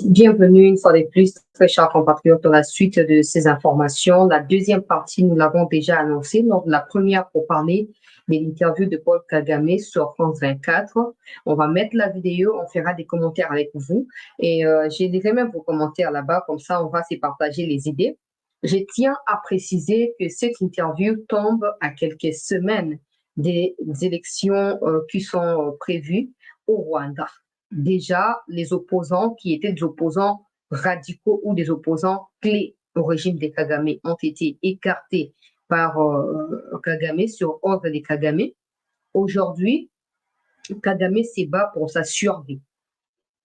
Bienvenue une fois de plus, très chers compatriotes, dans la suite de ces informations. La deuxième partie, nous l'avons déjà annoncée lors de la première pour parler de l'interview de Paul Kagame sur France 24. On va mettre la vidéo, on fera des commentaires avec vous et j'ai lirai même vos commentaires là-bas, comme ça on va se partager les idées. Je tiens à préciser que cette interview tombe à quelques semaines des élections qui sont prévues au Rwanda. Déjà, les opposants qui étaient des opposants radicaux ou des opposants clés au régime de Kagame ont été écartés par Kagame sur ordre de Kagame. Aujourd'hui, Kagame se bat pour sa survie.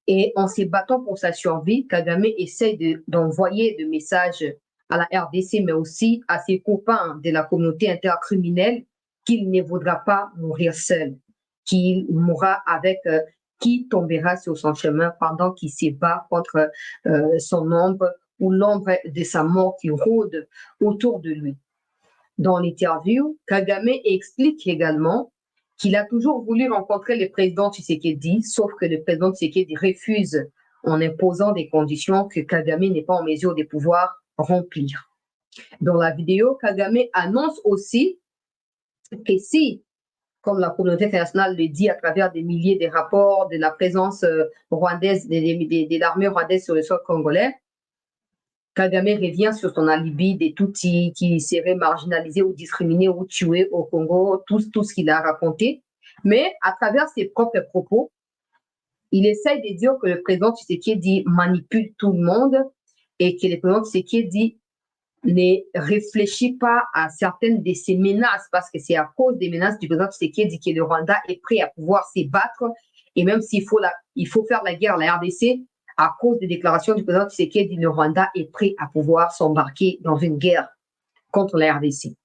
Et en se battant pour sa survie, Kagame essaie d'envoyer des messages à la RDC, mais aussi à ses copains de la communauté intercriminelle qu'il ne voudra pas mourir seul, qu'il mourra avec qui tombera sur son chemin pendant qu'il se bat contre son ombre ou l'ombre de sa mort qui rôde autour de lui. Dans l'interview, Kagame explique également qu'il a toujours voulu rencontrer le président Tshisekedi, sauf que le président Tshisekedi refuse en imposant des conditions que Kagame n'est pas en mesure de pouvoir remplir. Dans la vidéo, Kagame annonce aussi que si, comme la communauté internationale le dit à travers des milliers de rapports de la présence rwandaise, de l'armée rwandaise sur le sol congolais, Kagame revient sur son alibi des Tutsis qui seraient marginalisés ou discriminés ou tués au Congo, tout ce qu'il a raconté. Mais à travers ses propres propos, il essaye de dire que le président Tshisekedi manipule tout le monde et que le président Tshisekedi ne réfléchit pas à certaines de ces menaces, parce que c'est à cause des menaces du président Tshisekedi que le Rwanda est prêt à pouvoir se battre. Et même s'il faut, il faut faire la guerre à la RDC, à cause des déclarations du président Tshisekedi, le Rwanda est prêt à pouvoir s'embarquer dans une guerre contre la RDC.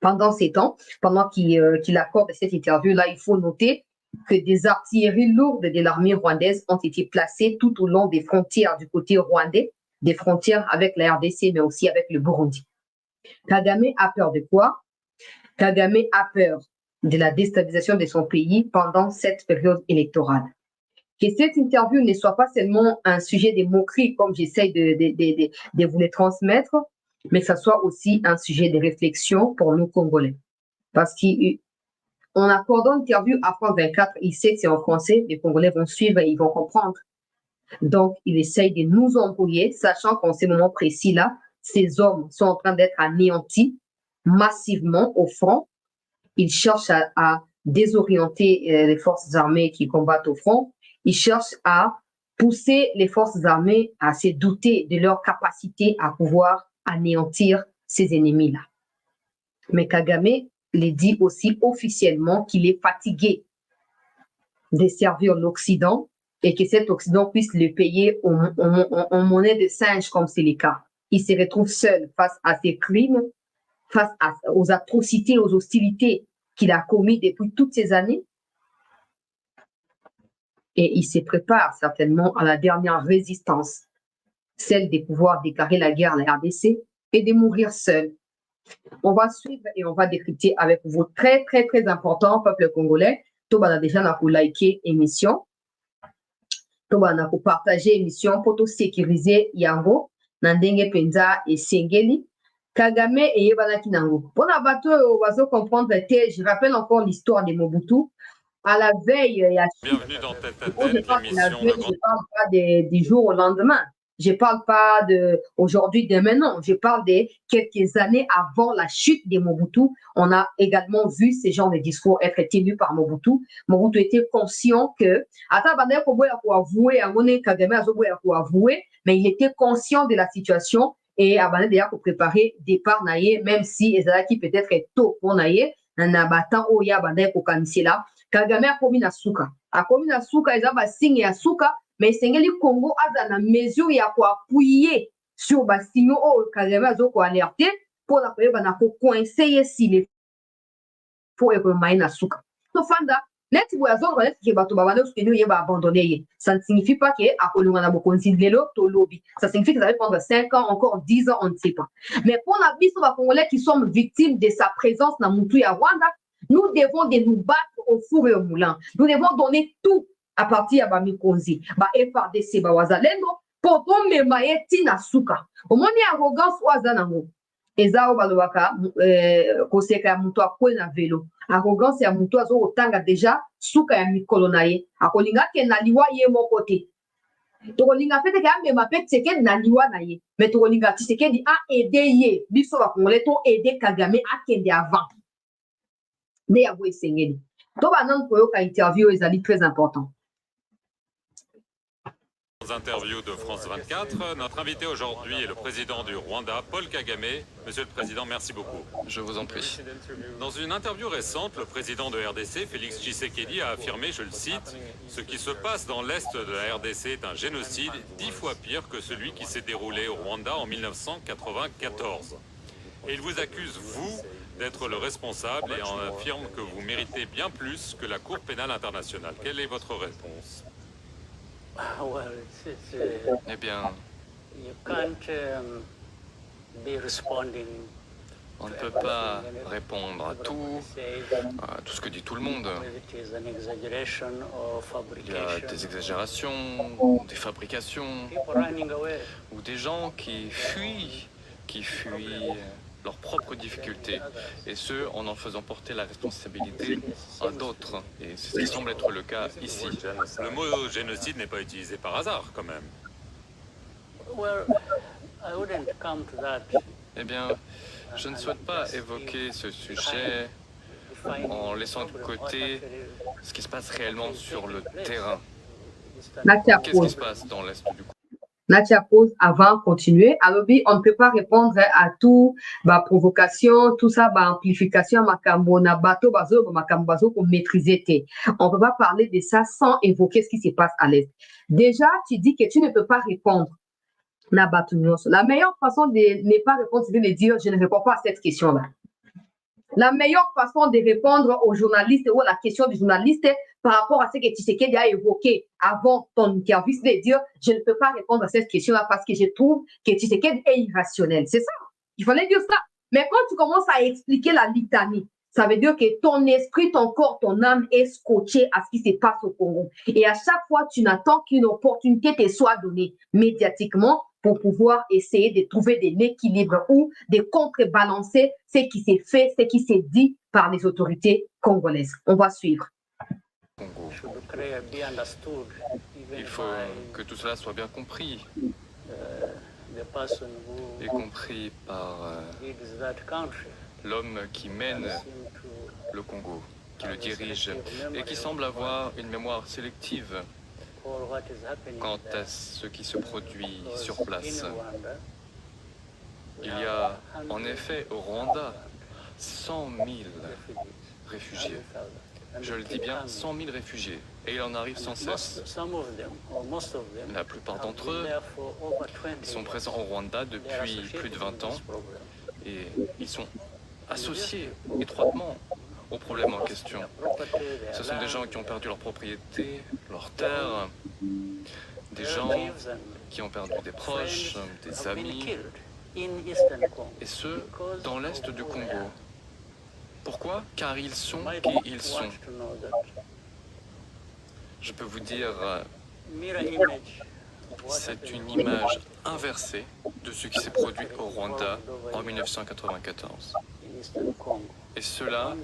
Pendant ces temps, pendant qu'il accorde cette interview-là, il faut noter que des artilleries lourdes de l'armée rwandaise ont été placées tout au long des frontières du côté rwandais, des frontières avec la RDC, mais aussi avec le Burundi. Kagame a peur de quoi? Kagame a peur de la déstabilisation de son pays pendant cette période électorale. Que cette interview ne soit pas seulement un sujet de moquerie, comme j'essaye de vous le transmettre, mais que ça soit aussi un sujet de réflexion pour nous Congolais. Parce qu'en accordant une interview à France 24, il sait que c'est en français, les Congolais vont suivre et ils vont comprendre. Donc, il essaye de nous embrouiller, sachant qu'en ces moments précis-là, ces hommes sont en train d'être anéantis massivement au front. Ils cherchent à désorienter les forces armées qui combattent au front. Ils cherchent à pousser les forces armées à se douter de leur capacité à pouvoir anéantir ces ennemis-là. Mais Kagame les dit aussi officiellement qu'il est fatigué de servir l'Occident et que cet Occident puisse le payer en monnaie de singe, comme c'est le cas. Il se retrouve seul face à ces crimes, face aux atrocités, aux hostilités qu'il a commis depuis toutes ces années. Et il se prépare certainement à la dernière résistance, celle de pouvoir déclarer la guerre à la RDC et de mourir seul. On va suivre et on va décrypter avec vous. Très, très, très important, peuple congolais. Tout va déjà pour liker l'émission. Tout va pour partager l'émission pour tout sécuriser Yango, Nandenge Penza et Sengeli. Kagame et Yebanaki Nango. Pour la bateau, on va comprendre, je rappelle encore l'histoire de Mobutu. À la veille, il y a... Bienvenue dans Tête à Je Tête, parle l'émission je ne parle pas du jour au lendemain. Je ne parle pas d'aujourd'hui, demain, non. Je parle de quelques années avant la chute de Mobutu. On a également vu ce genre de discours être tenus par Mobutu. Mobutu était conscient que, mais il était conscient de la situation et abandonné d'ailleurs pour préparer départ naïe, même si ezalaki peut-être tôt pour naïe, na battant oya bandai ko kanisela. Kagame akomi na suka. Akomi na suka eza basigne ya suka, mais esengeli Congo aza na mesure ya koappuyer sur basinyo oyo Kagame azokoalerte mpona koyeba na kocoince ye sile po ekomai na suka. Tofanda neti boye azonga neti ke bato babanda soutenir ye baabandonne ye. Ça ne signifie pas que akolinga na bokonzi lelo to lobi. Ça signifie que ça va prendre 5 ans, encore 10 ans, on ne sait pas. Mais pour la biso bakongolais qui sommes victimes de sa présence na mutu ya Rwanda, nous devons de nous battre au four et au moulin. Nous devons donner tout à partir ya bamikonzi FRDC bawazalendo po tomema ye ntina suka omoni arrogance oyo aza nango eza oyo balobaka koseka ya moto akwe na velo arrogance ya moto azokotanga deja suka ya mikolo na ye akolinga akende na liwa ye moko te tokolinga mpe teke amema mpe Tshisekedi na liwa na ye me tokolinga Tshisekedi aede ye biso bakongole to ede Kagame akende avant nde yango esengeli to banani koyoka interview ezali très important. Interview de France 24. Notre invité aujourd'hui est le président du Rwanda, Paul Kagame. Monsieur le Président, merci beaucoup. Je vous en prie. Dans une interview récente, le président de RDC, Félix Tshisekedi, a affirmé, je le cite, « Ce qui se passe dans l'Est de la RDC est un génocide 10 fois pire que celui qui s'est déroulé au Rwanda en 1994. » Et il vous accuse, vous, d'être le responsable et en affirme que vous méritez bien plus que la Cour pénale internationale. Quelle est votre réponse ? Eh bien, on ne peut pas répondre à tout ce que dit tout le monde. Il y a des exagérations, des fabrications, ou des gens qui fuient leurs propres difficultés, et ce, en faisant porter la responsabilité à d'autres. Et c'est ce qui semble être le cas ici. Le mot génocide n'est pas utilisé par hasard, quand même. Eh bien, je ne souhaite pas évoquer ce sujet en laissant de côté ce qui se passe réellement sur le terrain. Qu'est-ce qui se passe dans l'Est du Congo? Natia pose avant de continuer. Alors, on ne peut pas répondre à tout, provocation, tout ça, amplification, makambo, na bateau, bazo, makambo, bazo, pour maîtriser. On ne peut pas parler de ça sans évoquer ce qui se passe à l'Est. Déjà, tu dis que tu ne peux pas répondre. La meilleure façon de ne pas répondre, c'est de dire, je ne réponds pas à cette question-là. La meilleure façon de répondre aux journalistes ou à la question du journaliste par rapport à ce que Tshisekedi a évoqué avant ton interview, c'est de dire je ne peux pas répondre à cette question-là parce que je trouve que Tshisekedi est irrationnel. C'est ça. Il fallait dire ça. Mais quand tu commences à expliquer la litanie, ça veut dire que ton esprit, ton corps, ton âme est scotché à ce qui se passe au Congo. Et à chaque fois, tu n'attends qu'une opportunité te soit donnée médiatiquement pour pouvoir essayer de trouver de l'équilibre ou de contrebalancer ce qui s'est fait, ce qui s'est dit par les autorités congolaises. On va suivre. Congo. Il faut que tout cela soit bien compris, y compris par l'homme qui mène le Congo, qui le dirige et qui semble avoir une mémoire sélective quant à ce qui se produit sur place. Il y a en effet au Rwanda 100 000 réfugiés. Je le dis bien, 100 000 réfugiés. Et il en arrive sans cesse. La plupart d'entre eux sont présents au Rwanda depuis plus de 20 ans. Et ils sont associés étroitement aux problèmes en question. Ce sont des gens qui ont perdu leur propriété, leur terre, des gens qui ont perdu des proches, des amis, et ce, dans l'Est du Congo. Pourquoi? Car ils sont qui ils sont. Je peux vous dire, c'est une image inversée de ce qui s'est produit au Rwanda en 1994. Et cela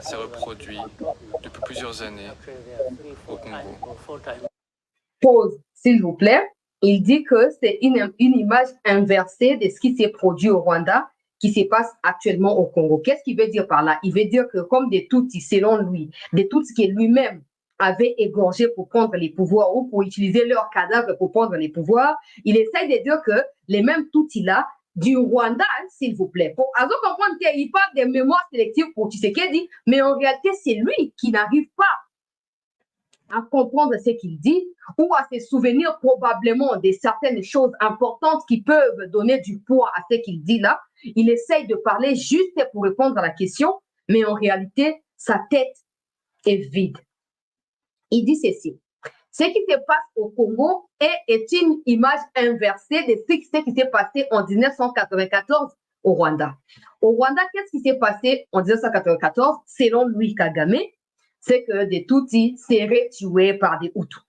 s'est reproduit depuis plusieurs années au Congo. Pause, s'il vous plaît. Il dit que c'est une image inversée de ce qui s'est produit au Rwanda qui se passe actuellement au Congo. Qu'est-ce qu'il veut dire par là? Il veut dire que comme des Tutsis, selon lui, des Tutsis qui lui-même avait égorgé pour prendre les pouvoirs ou pour utiliser leurs cadavres pour prendre les pouvoirs, il essaie de dire que les mêmes Tutsis-là du Rwanda, s'il vous plaît. Pour comprendre qu'il parle des mémoires sélectives pour Tshisekedi, mais en réalité, c'est lui qui n'arrive pas à comprendre ce qu'il dit ou à se souvenir probablement de certaines choses importantes qui peuvent donner du poids à ce qu'il dit là. Il essaye de parler juste pour répondre à la question, mais en réalité, sa tête est vide. Il dit ceci. Ce qui se passe au Congo est une image inversée de ce qui s'est passé en 1994 au Rwanda. Au Rwanda, qu'est-ce qui s'est passé en 1994 selon Louis Kagame? c'est que des Tutsis seraient tués par des Hutus.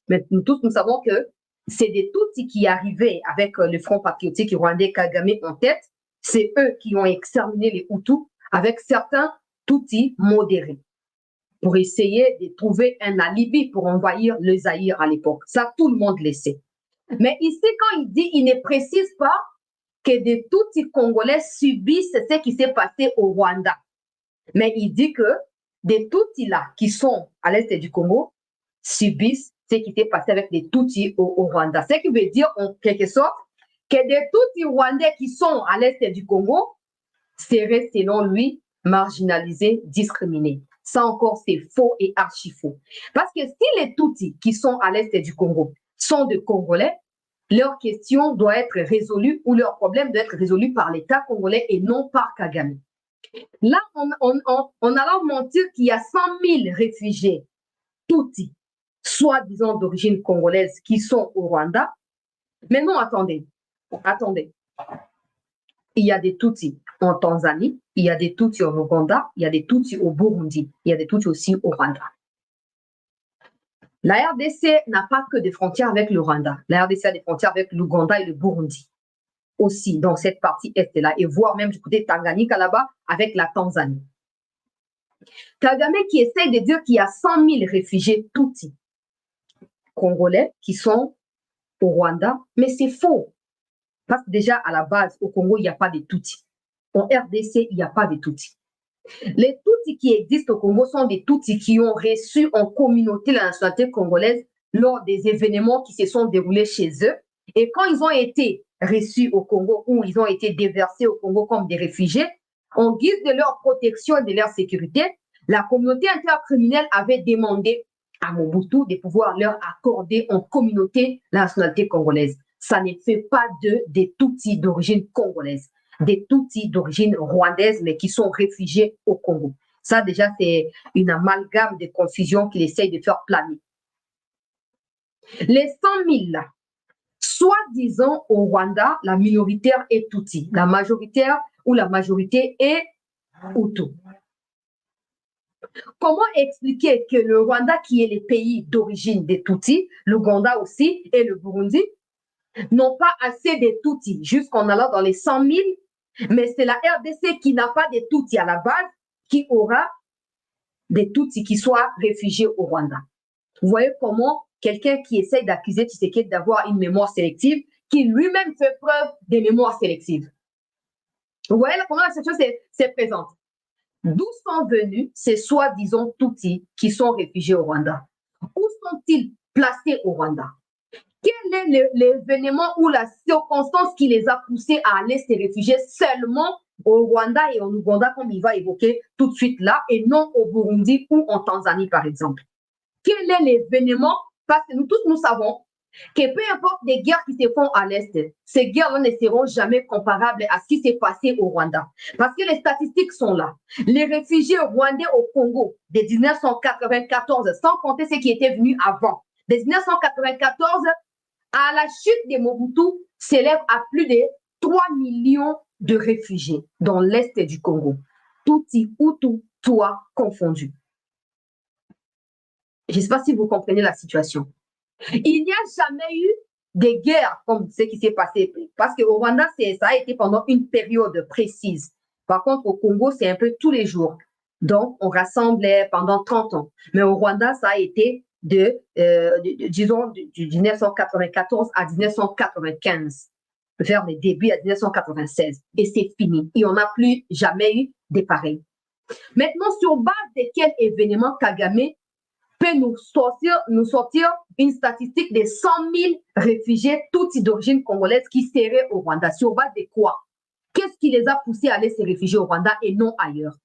Mais nous tous, nous savons que c'est des Tutsis qui arrivaient avec le Front patriotique rwandais Kagame en tête. C'est eux qui ont exterminé les Hutus avec certains Tutsis modérés pour essayer de trouver un alibi pour envahir le Zaïre à l'époque. Ça, tout le monde le sait. Mais ici, quand il dit, il ne précise pas que des Tutsis congolais subissent ce qui s'est passé au Rwanda. Mais il dit que des Tutsis là, qui sont à l'est du Congo, subissent ce qui s'est passé avec des Tutsis au Rwanda. Ce qui veut dire, en quelque sorte, que des Tutsis rwandais qui sont à l'est du Congo seraient, selon lui, marginalisés, discriminés. Ça encore, c'est faux et archi faux. Parce que si les Tutsis qui sont à l'est du Congo sont des Congolais, leur question doit être résolue ou leur problème doit être résolu par l'État congolais et non par Kagame. Là, on a l'air mentir qu'il y a 100 000 réfugiés Tutsis, soi-disant d'origine congolaise, qui sont au Rwanda. Mais non, attendez. Il y a des Tutsis en Tanzanie, il y a des Tutsis en Ouganda, il y a des Tutsis au Burundi, il y a des Tutsis aussi au Rwanda. La RDC n'a pas que des frontières avec le Rwanda. La RDC a des frontières avec l'Ouganda et le Burundi aussi, dans cette partie est-là, et voire même du côté Tanganyika là-bas, avec la Tanzanie. Kagame qui essaye de dire qu'il y a 100 000 réfugiés Tutsis congolais qui sont au Rwanda, mais c'est faux. Parce que déjà, à la base, au Congo, il n'y a pas de Tutsis. En RDC, il n'y a pas de Tutsis. Les Tutsis qui existent au Congo sont des Tutsis qui ont reçu en communauté la nationalité congolaise lors des événements qui se sont déroulés chez eux. Et quand ils ont été reçus au Congo ou ils ont été déversés au Congo comme des réfugiés, en guise de leur protection et de leur sécurité, la communauté intercriminelle avait demandé à Mobutu de pouvoir leur accorder en communauté la nationalité congolaise. Ça ne fait pas d'eux des Tutsis d'origine congolaise, des Tutsis d'origine rwandaise, mais qui sont réfugiés au Congo. Ça, déjà, c'est une amalgame de confusion qu'il essaye de faire planer. Les 100 000, là, soi-disant au Rwanda, la minoritaire est Tutsi, la majoritaire ou la majorité est Hutu. Comment expliquer que le Rwanda, qui est le pays d'origine des Tutsis, l'Ouganda aussi et le Burundi, n'ont pas assez de Tutsis jusqu'en allant dans les 100 000, mais c'est la RDC qui n'a pas de Tutsis à la base qui aura des Tutsis qui soient réfugiés au Rwanda. Vous voyez comment quelqu'un qui essaye d'accuser Tshisekedi d'avoir une mémoire sélective, qui lui-même fait preuve de mémoire sélective. Vous voyez là comment la situation s'est présente. D'où sont venus ces soi-disant Tutsis qui sont réfugiés au Rwanda? Où sont-ils placés au Rwanda? Quel est l'événement ou la circonstance qui les a poussés à aller se réfugier seulement au Rwanda et en Ouganda, comme il va évoquer tout de suite là, et non au Burundi ou en Tanzanie, par exemple? Quel est l'événement? Parce que nous tous, nous savons que peu importe les guerres qui se font à l'Est, ces guerres-là ne seront jamais comparables à ce qui s'est passé au Rwanda. Parce que les statistiques sont là. Les réfugiés rwandais au Congo de 1994, sans compter ceux qui étaient venus avant, de 1994 à la chute de Mobutu, s'élève à plus de 3 millions de réfugiés dans l'Est du Congo. Tutsi, Hutu, Twa confondus. Je ne sais pas si vous comprenez la situation. Il n'y a jamais eu de guerre comme ce qui s'est passé. Parce qu'au Rwanda, ça a été pendant une période précise. Par contre, au Congo, c'est un peu tous les jours. Donc, on rassemblait pendant 30 ans. Mais au Rwanda, ça a été disons, du 1994 à 1995, vers les débuts à 1996. Et c'est fini. Et on n'a plus jamais eu de pareil. Maintenant, sur base de quel événement Kagame peut nous sortir une statistique de 100 000 réfugiés, Tutsis d'origine congolaise, qui seraient au Rwanda? Sur base de quoi? Qu'est-ce qui les a poussés à aller se réfugier au Rwanda et non ailleurs?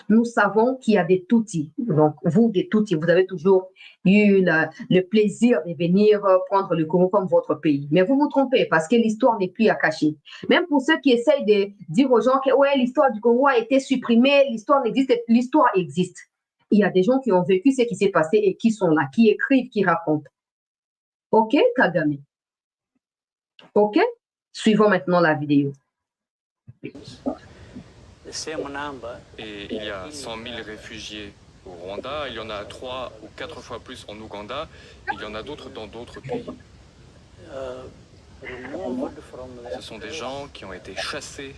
Nous savons qu'il y a des Tutsis. Donc, vous, des Tutsis, vous avez toujours eu le plaisir de venir prendre le Congo comme votre pays. Mais vous vous trompez parce que l'histoire n'est plus à cacher. Même pour ceux qui essayent de dire aux gens que ouais, l'histoire du Congo a été supprimée, l'histoire n'existe, l'histoire existe. Il y a des gens qui ont vécu ce qui s'est passé et qui sont là, qui écrivent, qui racontent. OK, Kagame? OK? Suivons maintenant la vidéo. Et il y a 100 000 réfugiés au Rwanda, il y en a 3 ou 4 fois plus en Ouganda, et il y en a d'autres dans d'autres pays. Ce sont des gens qui ont été chassés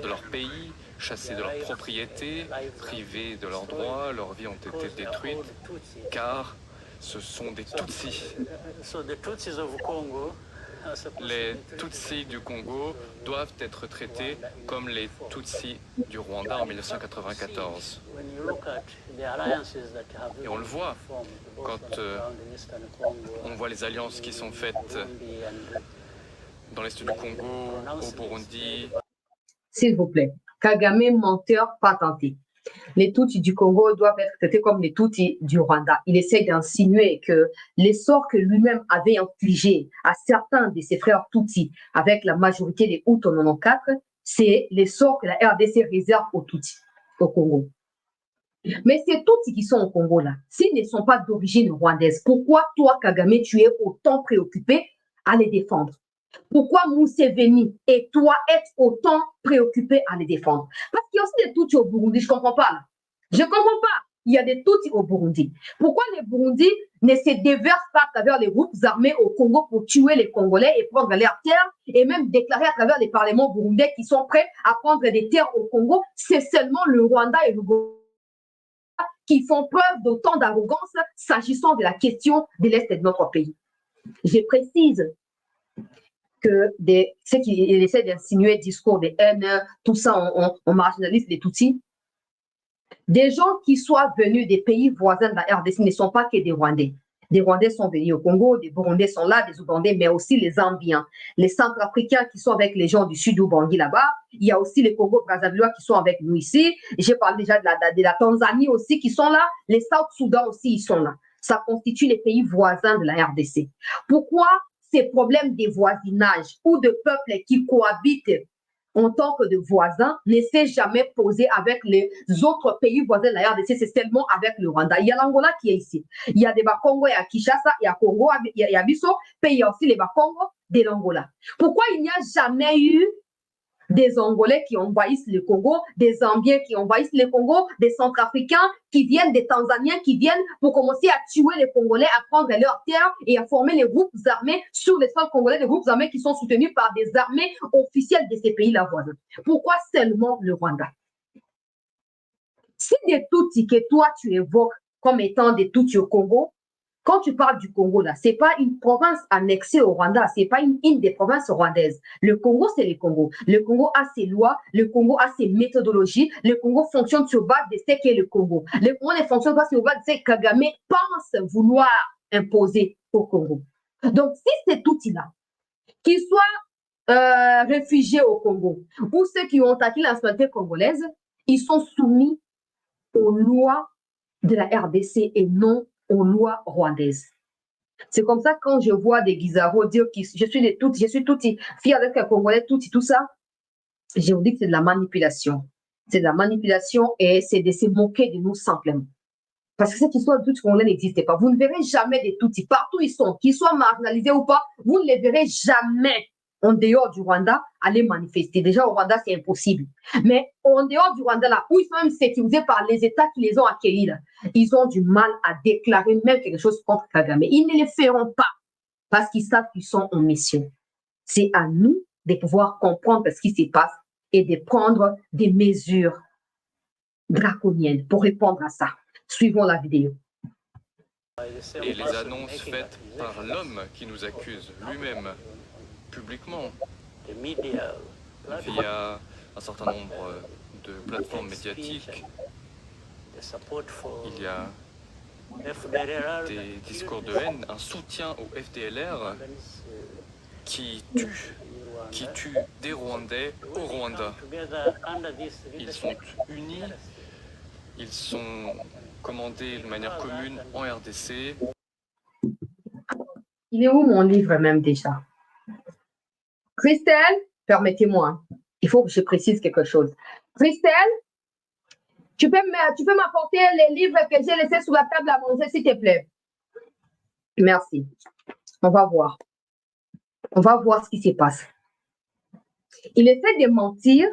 de leur pays, chassés de leur propriété, privés de leurs droits, leurs vies ont été détruites, car ce sont des Tutsis. Les Tutsis du Congo doivent être traités comme les Tutsis du Rwanda en 1994. Et on le voit quand on voit les alliances qui sont faites dans l'est du Congo, au Burundi. S'il vous plaît, Kagame, menteur patenté. Les Tutsis du Congo doivent être traités comme les Tutsis du Rwanda. Il essaie d'insinuer que les sorts que lui-même avait infligés à certains de ses frères Tutsis avec la majorité des Hutus en 94, c'est les sorts que la RDC réserve aux Tutsis au Congo. Mais ces Tutsis qui sont au Congo là, s'ils ne sont pas d'origine rwandaise, pourquoi toi, Kagame, tu es autant préoccupé à les défendre? Pourquoi Museveni et toi êtes autant préoccupés à les défendre? Parce qu'il y a aussi des Tutsis au Burundi, je ne comprends pas. Là. Je ne comprends pas. Il y a des Tutsis au Burundi. Pourquoi les Burundis ne se déversent pas à travers les groupes armés au Congo pour tuer les Congolais et prendre leurs terres et même déclarer à travers les parlements burundais qui sont prêts à prendre des terres au Congo? C'est seulement le Rwanda et le Congo qui font preuve d'autant d'arrogance s'agissant de la question de l'Est de notre pays. Je précise que ceux qui essaient d'insinuer discours de haine, tout ça, on marginalise les Tutsis. Des gens qui soient venus des pays voisins de la RDC ne sont pas que des Rwandais. Des Rwandais sont venus au Congo, des Burundais sont là, des Ougandais, mais aussi les Zambiens, les Centrafricains qui sont avec les gens du sud Ubangi là-bas. Il y a aussi les Congo-Brazzavillois qui sont avec nous ici. J'ai parlé déjà de la Tanzanie aussi qui sont là. Les South-Soudan aussi, ils sont là. Ça constitue les pays voisins de la RDC. Pourquoi ces problèmes de voisinage ou de peuples qui cohabitent en tant que de voisins ne s'est jamais posé avec les autres pays voisins de la RDC, c'est seulement avec le Rwanda. Il y a l'Angola qui est ici. Il y a des Bakongo, il y a Kinshasa, il y a Congo, il y a Bisso, puis il y a aussi les Bakongo de l'Angola. Pourquoi il n'y a jamais eu des Angolais qui envahissent le Congo, des Zambiens qui envahissent le Congo, des Centrafricains qui viennent, des Tanzaniens qui viennent pour commencer à tuer les Congolais, à prendre leurs terres et à former les groupes armés sur les sols congolais, des groupes armés qui sont soutenus par des armées officielles de ces pays-là voisins. Pourquoi seulement le Rwanda? Si des Tutsis que toi tu évoques comme étant des Tutsis au Congo, quand tu parles du Congo, là, ce n'est pas une province annexée au Rwanda, ce n'est pas une des provinces rwandaises. Le Congo, c'est le Congo. Le Congo a ses lois, le Congo a ses méthodologies, le Congo fonctionne sur base de ce qu'est le Congo. Le Congo ne fonctionne pas sur base de ce que Kagame pense vouloir imposer au Congo. Donc, si c'est tout là, qu'ils soient réfugiés au Congo ou ceux qui ont acquis la nationalité congolaise, ils sont soumis aux lois de la RDC et non aux lois rwandaises. C'est comme ça quand je vois des Guizarros dire que je suis tout fier d'être un Congolais, tout ça, je vous dis que c'est de la manipulation. C'est de la manipulation et c'est de se moquer de nous simplement. Parce que cette histoire de Tutsis congolais n'existe pas. Vous ne verrez jamais des Tutsis. Partout ils sont, qu'ils soient marginalisés ou pas, vous ne les verrez jamais en dehors du Rwanda aller manifester. Déjà, au Rwanda, c'est impossible. Mais en dehors du Rwanda, là, où ils sont même sécurisés par les États qui les ont accueillis, là, ils ont du mal à déclarer même quelque chose contre Kagame. Ils ne le feront pas parce qu'ils savent qu'ils sont en mission. C'est à nous de pouvoir comprendre ce qui se passe et de prendre des mesures draconiennes pour répondre à ça. Suivons la vidéo. Et les annonces faites par l'homme qui nous accuse lui-même publiquement via un certain nombre de plateformes médiatiques. Il y a des discours de haine, un soutien au FDLR qui tue des Rwandais au Rwanda. Ils sont unis, ils sont commandés de manière commune en RDC. Il est où mon livre même déjà? Christelle, permettez-moi, il faut que je précise quelque chose. Christelle, tu peux m'apporter les livres que j'ai laissés sur la table à manger, s'il te plaît. Merci. On va voir. On va voir ce qui se passe. Il essaie de mentir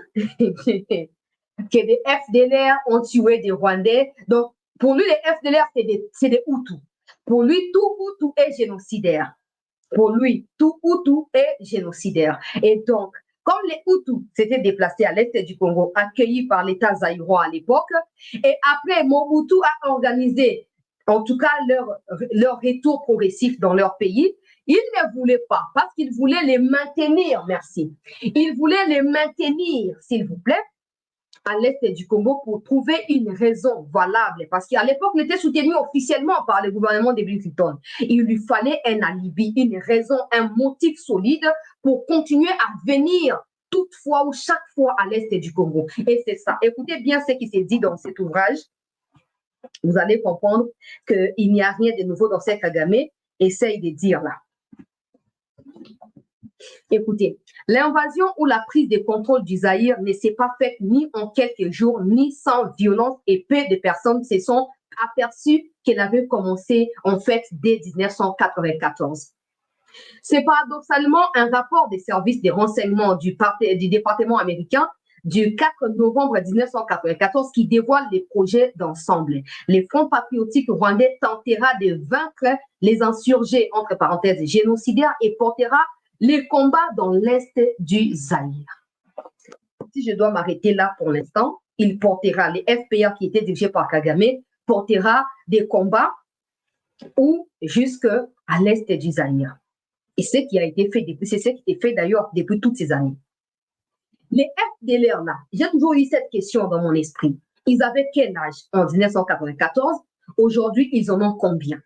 que des FDLR ont tué des Rwandais. Donc, pour lui, les FDLR, c'est des Hutus. Pour lui, tout Hutu est génocidaire. Pour lui, tout Hutu est génocidaire. Et donc, comme les Hutus s'étaient déplacés à l'est du Congo, accueillis par l'État zaïrois à l'époque, et après, Mobutu a organisé, en tout cas, leur retour progressif dans leur pays, il ne voulait pas, parce qu'il voulait les maintenir, merci. Il voulait les maintenir, s'il vous plaît, à l'est du Congo pour trouver une raison valable, parce qu'à l'époque, il était soutenu officiellement par le gouvernement de Bill Clinton. Il lui fallait un alibi, une raison, un motif solide pour continuer à venir toutefois ou chaque fois à l'est du Congo. Et c'est ça. Écoutez bien ce qui s'est dit dans cet ouvrage. Vous allez comprendre qu'il n'y a rien de nouveau dans ce Kagame essaye de dire là. Écoutez, l'invasion ou la prise de contrôle du Zaïre ne s'est pas faite ni en quelques jours, ni sans violence, et peu de personnes se sont aperçues qu'elle avait commencé en fait dès 1994. C'est paradoxalement un rapport des services de renseignement du département américain du 4 novembre 1994 qui dévoile les projets d'ensemble. Le Front patriotique rwandais tentera de vaincre les insurgés, entre parenthèses, génocidaires, et portera les combats dans l'est du Zaïre. Si je dois m'arrêter là pour l'instant, il portera, les FPA qui étaient dirigés par Kagame, portera des combats ou jusqu'à l'est du Zaïre. Et ce qui a été fait depuis, c'est ce qui est fait d'ailleurs depuis toutes ces années. Les FDLR là, j'ai toujours eu cette question dans mon esprit. Ils avaient quel âge en 1994? Aujourd'hui, ils en ont combien?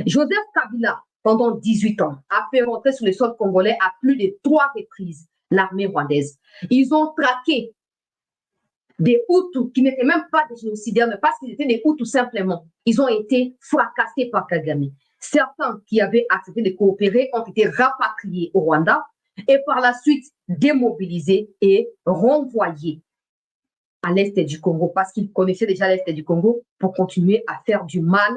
Joseph Kabila, pendant 18 ans, a fait rentrer sur le sol congolais à plus de 3 reprises l'armée rwandaise. Ils ont traqué des Hutus qui n'étaient même pas des génocidaires, mais parce qu'ils étaient des Hutus simplement. Ils ont été fracassés par Kagame. Certains qui avaient accepté de coopérer ont été rapatriés au Rwanda et par la suite démobilisés et renvoyés à l'est du Congo parce qu'ils connaissaient déjà l'est du Congo pour continuer à faire du mal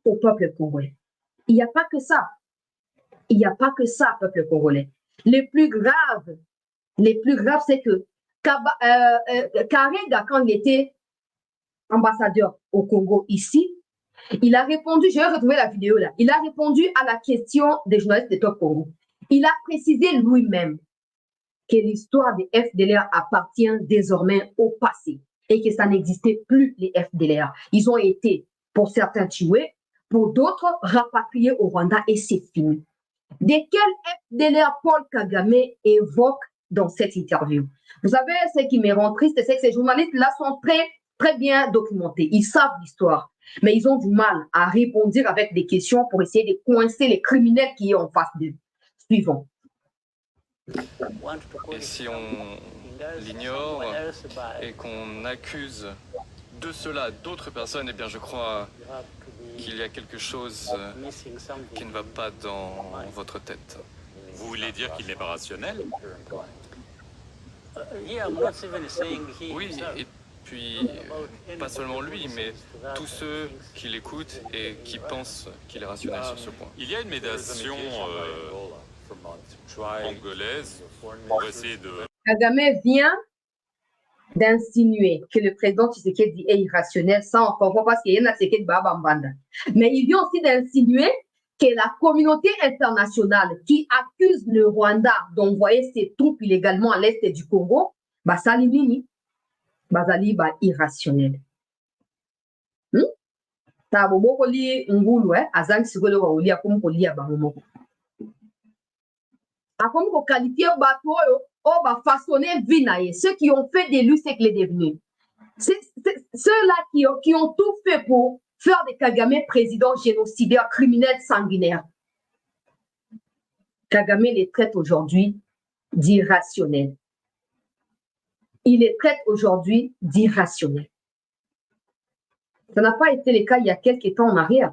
au peuple congolais. Il n'y a pas que ça. Il n'y a pas que ça, peuple congolais. Le plus grave, c'est que Karega, quand il était ambassadeur au Congo ici, il a répondu, je vais retrouver la vidéo là, il a répondu à la question des journalistes de Top Congo. Il a précisé lui-même que l'histoire des FDLR appartient désormais au passé et que ça n'existait plus, les FDLR. Ils ont été, pour certains, tués, pour d'autres, rapatriés au Rwanda et c'est fini. De quel FDLR Paul Kagame évoque dans cette interview? Vous savez, ce qui me rend triste, c'est que ces journalistes-là sont très bien documentés. Ils savent l'histoire, mais ils ont du mal à répondre avec des questions pour essayer de coincer les criminels qui sont en face d'eux. Suivons. Et si on l'ignore et qu'on accuse de cela d'autres personnes, eh bien je crois qu'il y a quelque chose qui ne va pas dans votre tête. Vous voulez dire qu'il n'est pas rationnel? Oui, et puis pas seulement lui, mais tous ceux qui l'écoutent et qui pensent qu'il est rationnel sur ce point. Il y a une médiation congolaise pour essayer de... Kagame vient d'insinuer que le président Tshisekedi est irrationnel sans comprendre parce qu'il y a Tshisekedi Babambanda. Mais il vient aussi d'insinuer que la communauté internationale qui accuse le Rwanda d'envoyer ses troupes illégalement à l'est du Congo, Basali Nini, Basali ba irrationnel. Tabomoko li ngulu azang sigolo wa ulia kumko lia bamomoko. Akomi ko qualifier bato oyo o ba façonner vie na ye, ceux qui ont fait de lui ce qu'il est devenu. C'est ceux-là qui ont tout fait pour faire de Kagame président génocidaire, criminel, sanguinaire. Kagame les traite aujourd'hui d'irrationnels. Il les traite aujourd'hui d'irrationnels. Ça n'a pas été le cas il y a quelques temps en arrière.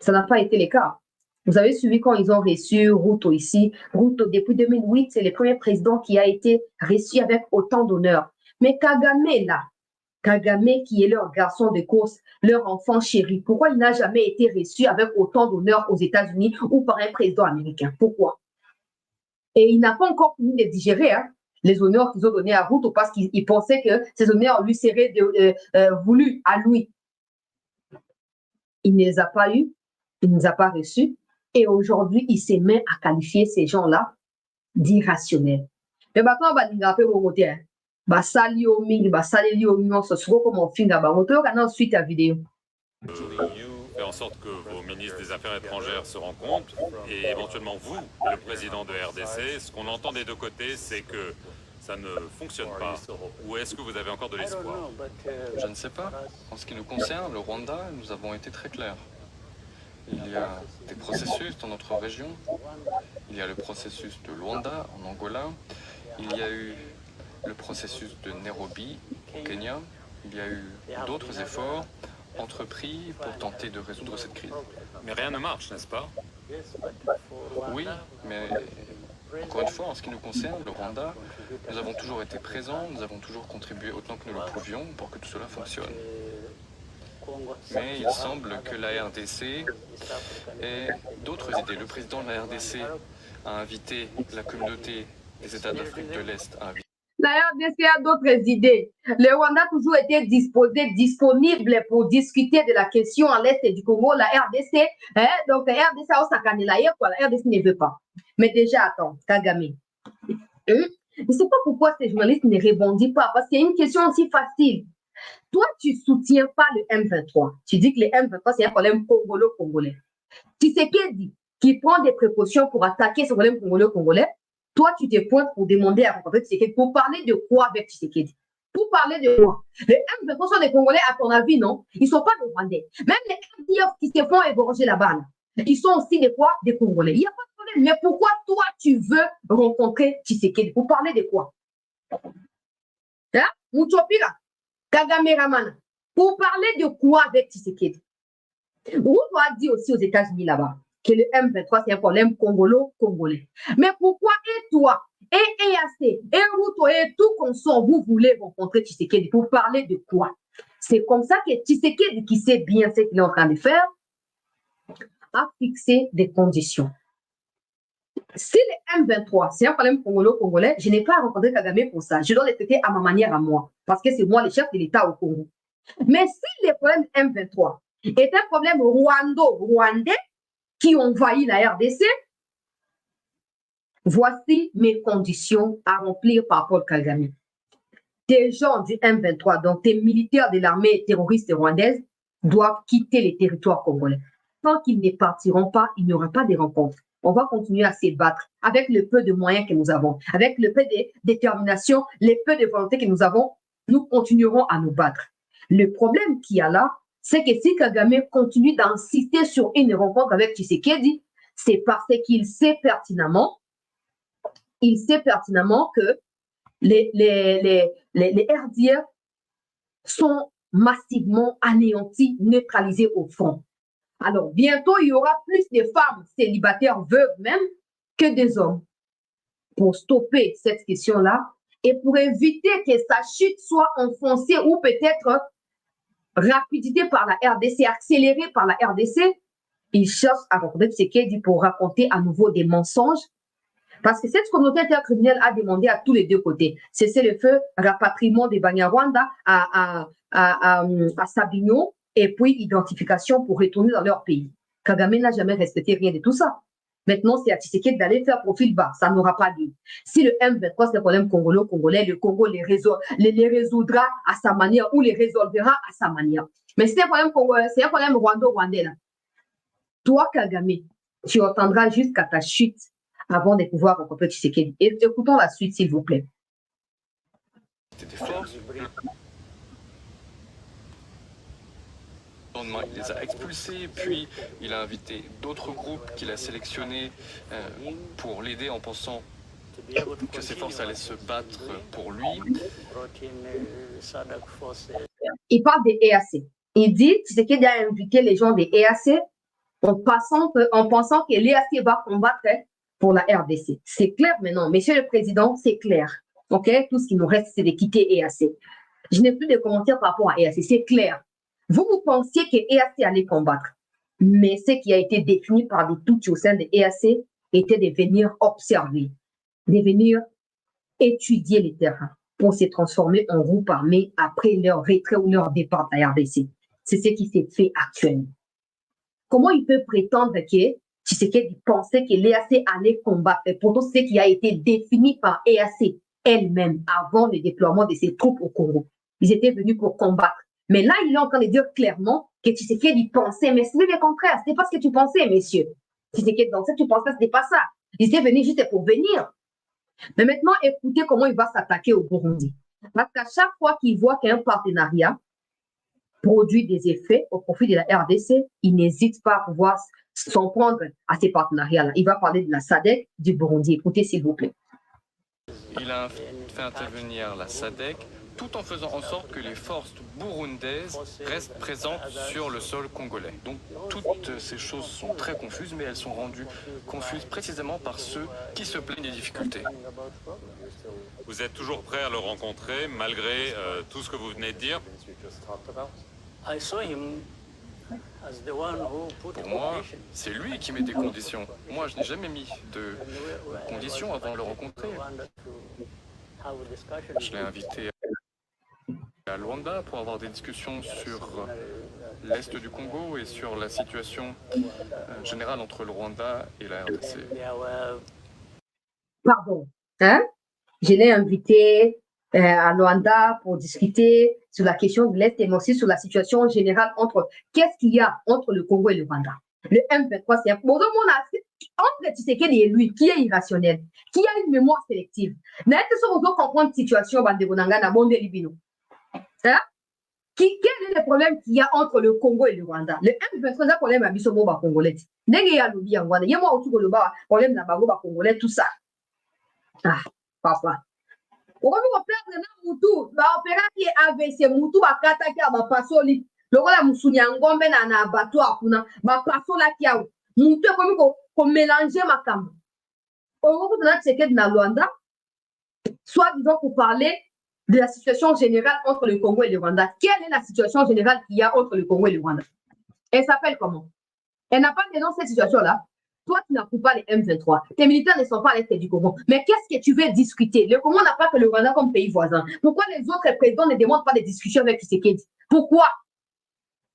Ça n'a pas été le cas. Vous avez suivi quand ils ont reçu Ruto ici. Ruto, depuis 2008, c'est le premier président qui a été reçu avec autant d'honneur. Mais Kagame, là, Kagame qui est leur garçon de course, leur enfant chéri, pourquoi il n'a jamais été reçu avec autant d'honneur aux États-Unis ou par un président américain? Pourquoi? Et il n'a pas encore fini de digérer. Hein? les honneurs qu'ils ont donnés à Ruto parce qu'ils pensaient que ces honneurs lui seraient voulus à lui. Il ne les a pas eus, il ne les a pas reçus, et aujourd'hui, il se met à qualifier ces gens-là d'irrationnels. Mais maintenant, on va dire un peu au côté. Basali au mingi, basali au mingi, ce sera comme on finit là-bas. On va ensuite la vidéo. Faire en sorte que vos ministres des Affaires étrangères se rencontrent et éventuellement vous, le président de RDC. Ce qu'on entend des deux côtés, c'est que ça ne fonctionne pas. Ou est-ce que vous avez encore de l'espoir? Je ne sais pas. En ce qui nous concerne, le Rwanda, nous avons été très clairs. Il y a des processus dans notre région. Il y a le processus de Luanda en Angola. Il y a eu le processus de Nairobi au Kenya. Il y a eu d'autres efforts entrepris pour tenter de résoudre cette crise. Mais rien ne marche, n'est-ce pas? Oui, mais encore une fois, en ce qui nous concerne, le Rwanda, nous avons toujours été présents, nous avons toujours contribué autant que nous le pouvions pour que tout cela fonctionne. Mais il semble que la RDC ait d'autres idées. Le président de la RDC a invité la communauté des États d'Afrique de l'Est à inviter. La RDC a d'autres idées. Le Rwanda a toujours été disponible pour discuter de la question à l'Est du Congo. La RDC, donc la RDC a saccané la RDC ne veut pas. Mais déjà, attends, Kagame. Je ne sais pas pourquoi ces journalistes ne répondent pas, parce qu'il y a une question aussi facile. Toi, tu ne soutiens pas le M23. Tu dis que le M23, c'est un problème congolo-congolais. Tshisekedi, qui prend des précautions pour attaquer ce problème congolo-congolais, toi, tu te pointes pour demander à rencontrer Tshisekedi. Pour parler de quoi avec Tshisekedi? Pour parler de quoi? Les M23 sont des Congolais, à ton avis, non? Ils ne sont pas des Rwandais. Même les MDF qui se font égorger là-bas, ils sont aussi des quoi? Des Congolais. Il n'y a pas de problème. Mais pourquoi toi, tu veux rencontrer Tshisekedi? Pour parler de quoi? Hein? Mouchopira, Kagame Ramana. Pour parler de quoi avec Tshisekedi? Vous doit dire aussi aux États-Unis là-bas que le M23, c'est un problème congolo-congolais. Mais pourquoi et toi, et EAC, et Ruto, et tout consort, vous voulez rencontrer Tshisekedi pour parler de quoi? C'est comme ça que Tshisekedi, qui sait bien ce qu'il est en train de faire, a fixé des conditions. Si le M23, c'est un problème congolo-congolais, je n'ai pas rencontré Kagame pour ça. Je dois le traiter à ma manière à moi, parce que c'est moi le chef de l'État au Congo. Mais si le problème M23 est un problème rwandais qui envahit la RDC, voici mes conditions à remplir par Paul Kagame. Des gens du M23, donc des militaires de l'armée terroriste rwandaise, doivent quitter les territoires congolais. Tant qu'ils ne partiront pas, il n'y aura pas de rencontre. On va continuer à se battre avec le peu de moyens que nous avons, avec le peu de détermination, le peu de volonté que nous avons, nous continuerons à nous battre. Le problème qu'il y a là, c'est que si Kagame continue d'insister sur une rencontre avec Tshisekedi, c'est parce qu'il sait pertinemment que les RDF sont massivement anéantis, neutralisés au front. Alors, bientôt, il y aura plus de femmes célibataires, veuves même, que des hommes. Pour stopper cette question-là et pour éviter que sa chute soit enfoncée ou peut-être rapidité par la RDC, accélérée par la RDC, il cherche à rencontrer Tshisekedi pour raconter à nouveau des mensonges. Parce que cette communauté intercriminelle a demandé à tous les deux côtés. Cessez-le-feu, rapatriement des Banyarwanda à Sabinyo et puis identification pour retourner dans leur pays. Kagame n'a jamais respecté rien de tout ça. Maintenant, c'est à Tshisekedi d'aller faire profil bas. Ça n'aura pas lieu. Si le M23, c'est un problème congolo-congolais, le Congo les résoudra à sa manière ou les résolvera à sa manière. Mais c'est un problème rwando-rwandais. Toi, Kagame, tu attendras jusqu'à ta chute avant de pouvoir rencontrer Tshisekedi. Et écoutons la suite, s'il vous plaît. Il les a expulsés, puis il a invité d'autres groupes qu'il a sélectionnés pour l'aider en pensant que ses forces allaient se battre pour lui. Il parle des EAC. Il dit Tshisekedi a invité les gens des EAC en pensant que l'EAC va combattre pour la RDC. C'est clair maintenant, Monsieur le Président, c'est clair. Ok, tout ce qui nous reste, c'est de quitter EAC. Je n'ai plus de commentaires par rapport à EAC, c'est clair. Vous pensiez que EAC allait combattre, mais ce qui a été défini par les Tutsis au sein de EAC était de venir observer, de venir étudier les terrains pour se transformer en groupe armé après leur retrait ou leur départ de la RDC. C'est ce qui s'est fait actuellement. Comment il peut prétendre que Tshisekedi pensait que l'EAC allait combattre? Et pourtant, c'est ce qui a été défini par EAC elle-même avant le déploiement de ses troupes au Congo. Ils étaient venus pour combattre. Mais là, il est en train de dire clairement que Tshisekedi pensait, mais c'est le contraire. Ce n'est pas ce que tu pensais, messieurs. Tshisekedi pensait, tu pensais, ce n'est pas ça. Il était venu juste pour venir. Mais maintenant, écoutez comment il va s'attaquer au Burundi. Parce qu'à chaque fois qu'il voit qu'un partenariat produit des effets au profit de la RDC, il n'hésite pas à pouvoir s'en prendre à ces partenariats-là. Il va parler de la SADC du Burundi. Écoutez, s'il vous plaît. Il a fait intervenir la SADC tout en faisant en sorte que les forces burundaises restent présentes sur le sol congolais. Donc toutes ces choses sont très confuses, mais elles sont rendues confuses précisément par ceux qui se plaignent des difficultés. Vous êtes toujours prêt à le rencontrer malgré tout ce que vous venez de dire? Pour moi, c'est lui qui met des conditions. Moi, je n'ai jamais mis de conditions avant de le rencontrer. Je l'ai invité à Luanda pour avoir des discussions sur l'Est du Congo et sur la situation générale entre le Rwanda et la RDC. Pardon, hein? Je l'ai invité à Luanda pour discuter sur la question de l'Est, mais aussi sur la situation générale entre qu'est-ce qu'il y a entre le Congo et le Rwanda. Le M23, c'est un bon entre Tshisekedi et lui, qui est irrationnel, qui a une mémoire sélective. N'a pas on doit comprendre la situation na bonde libino. Hein? Quel est le problème qu'il y a entre le Congo et le Rwanda? Le M23, c'est un problème à bisomo ba congolais. N'est-ce qu'il y a l'oubli en Rwanda? Il y a moi autour de le problème na bango ba congolais, tout ça. Ah, papa. Okomi koperdre na mutu baopera ki AVC mutu bakataki ya bapasoli lokola musuni ya ngombe na abattoir kuna bapasolaki awo mutu ekomi komélange makambo okokutana Tshisekedi na Luanda soit disons pour parler de la situation générale entre le Congo et le Rwanda. Quelle est la situation générale qu'il y a entre le Congo et le Rwanda? Elle s'appelle comment? Elle n'a pas de nom cette situation-là. Toi, tu n'approuves pas les M23. Tes militaires ne sont pas à l'est du Congo. Mais qu'est-ce que tu veux discuter? Le Congo n'a pas que le Rwanda comme pays voisin. Pourquoi les autres présidents ne demandent pas des discussions avec Tshisekedi? Pourquoi?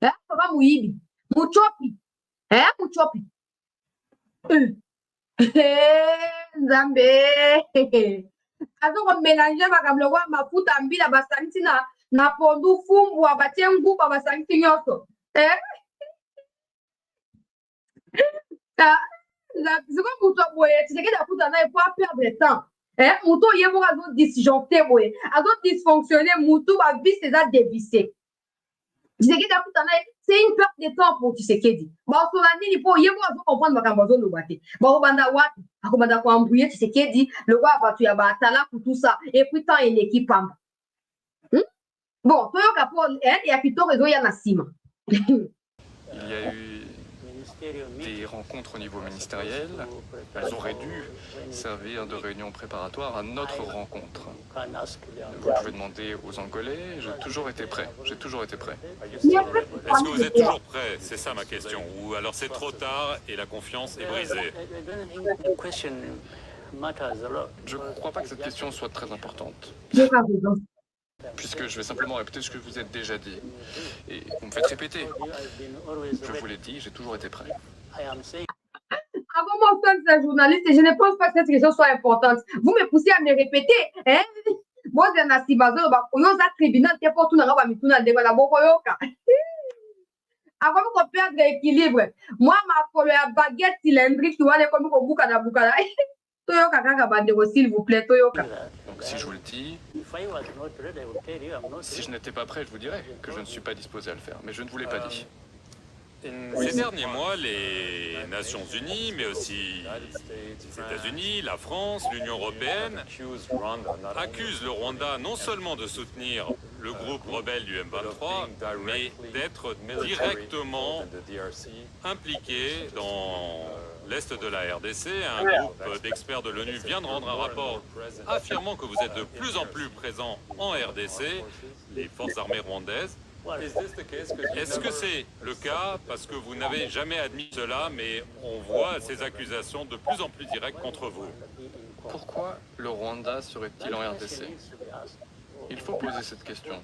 Hein? Papa Mouyibi. Mouchopi. Hein? Mouchopi. Nzambe. Azo ko mélanger makamlo wa mafuta mbila basanti na pondu fumbu abatie nguba basanti nyoso. C'est comme pour toi, tu sais que tu as pas perdre le temps. Moutou, il y a un disjoncté, un dysfonctionner, Moutou va vite c'est ça dévissé. Tu sais que c'est une perte de temps pour tu sais que dit. Bon, sur la ligne, il faut y avoir comprendre ma cambazo le wati. Bon, banda wat, à comment d'accord embrouiller, tu sais que dit, le roi va tu y avoir tala pour tout ça. Et puis tant une équipe pam. Bon, toi, il y a plutôt réseau, il y a Nassima. Il y a eu des rencontres au niveau ministériel. Elles auraient dû servir de réunion préparatoire à notre rencontre. Vous pouvez demander aux Angolais, j'ai toujours été prêt. J'ai toujours été prêt. Est-ce que vous êtes toujours prêt? C'est ça ma question. Ou alors c'est trop tard et la confiance est brisée? Je ne crois pas que cette question soit très importante. Puisque je vais simplement répéter ce que vous êtes déjà dit. Et vous me faites répéter. Je vous l'ai dit, j'ai toujours été prêt. Avant mon temps de journaliste, je ne pense pas que cette question soit importante. Vous me poussez à me répéter. Hein? Moi, je suis un assimazo, je suis un tribunal, je suis un avant de perdre l'équilibre, moi, ma baguette cylindrique, tu vois, elle est comme au bouca na bouca. S'il vous plaît, Toyoka. Donc si je vous le dis, si je n'étais pas prêt, je vous dirais que je ne suis pas disposé à le faire. Mais je ne vous l'ai pas dit. Ces derniers mois, les Nations Unies, mais aussi les États-Unis, la France, l'Union européenne, accusent le Rwanda non seulement de soutenir le groupe rebelle du M23, mais d'être directement impliqué dans l'Est de la RDC. Un groupe d'experts de l'ONU vient de rendre un rapport affirmant que vous êtes de plus en plus présent en RDC, les forces armées rwandaises. Est-ce que c'est le cas parce que vous n'avez jamais admis cela, mais on voit ces accusations de plus en plus directes contre vous? Pourquoi le Rwanda serait-il en RDC? Il faut poser cette question.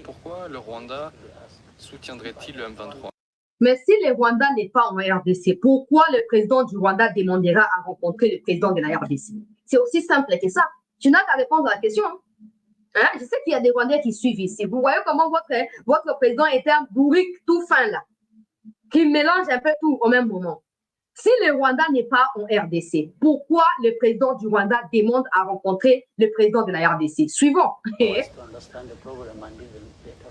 Pourquoi le Rwanda soutiendrait-il le M23? Mais si le Rwanda n'est pas en RDC, pourquoi le président du Rwanda demandera à rencontrer le président de la RDC? C'est aussi simple que ça. Tu n'as qu'à répondre à la question. Hein? Je sais qu'il y a des Rwandais qui suivent ici. Vous voyez comment votre président est un bourrique tout fin là, qui mélange un peu tout au même moment. Si le Rwanda n'est pas en RDC, pourquoi le président du Rwanda demande à rencontrer le président de la RDC? Suivant.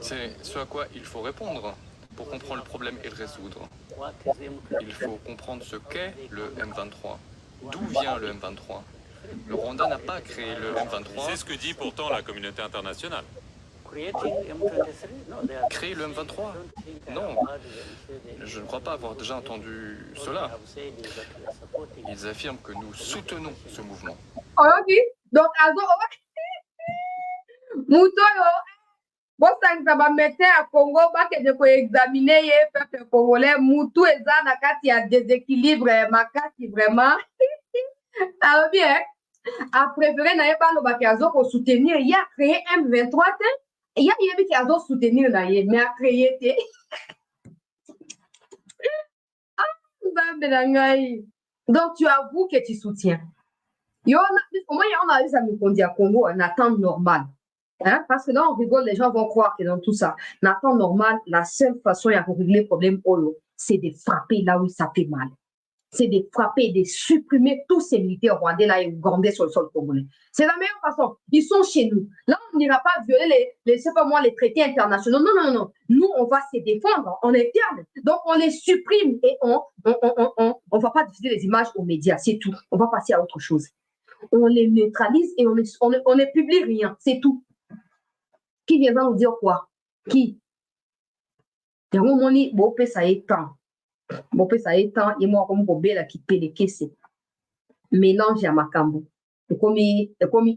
C'est ce à quoi il faut répondre pour comprendre le problème et le résoudre. Il faut comprendre ce qu'est le M23. D'où vient le M23? Le Rwanda n'a pas créé le M23. C'est ce que dit pourtant la communauté internationale. Créer le M23? Non, je ne crois pas avoir déjà entendu cela. Ils affirment que nous soutenons ce mouvement. Ok, donc Moutoyo, bosangisa bamete ya Congo bakende koexamine ye peuple congolais mutu eza na kati ya déséquilibre makasi vraiment. Alors bien, a préféré na ye balobaki azokosoutenir ye a créé M23 te ye yebi ki azosoutenir na ye mais a créé te. Nzambe na ngai. Donc tu avoues que tu soutiens. Au moins on a eu ça mikondi à Congo en temps normal. Hein? Parce que là, on rigole, les gens vont croire que dans tout ça, en temps normal, la seule façon de régler le problème, c'est de frapper là où ça fait mal. C'est de frapper, de supprimer tous ces militaires rwandais là et ougandais sur le sol congolais. C'est la meilleure façon. Ils sont chez nous. Là, on n'ira pas violer les traités internationaux. Non, non, non. Nous, on va se défendre en interne. Donc, on les supprime et on va pas diffuser les images aux médias. C'est tout. On va passer à autre chose. On les neutralise et on ne publie rien. C'est tout. Qui viendra nous dire quoi? Qui? Et ça est temps. Et moi, comme Bobela qui paie les caisses. Mélange à Makambo. Et comme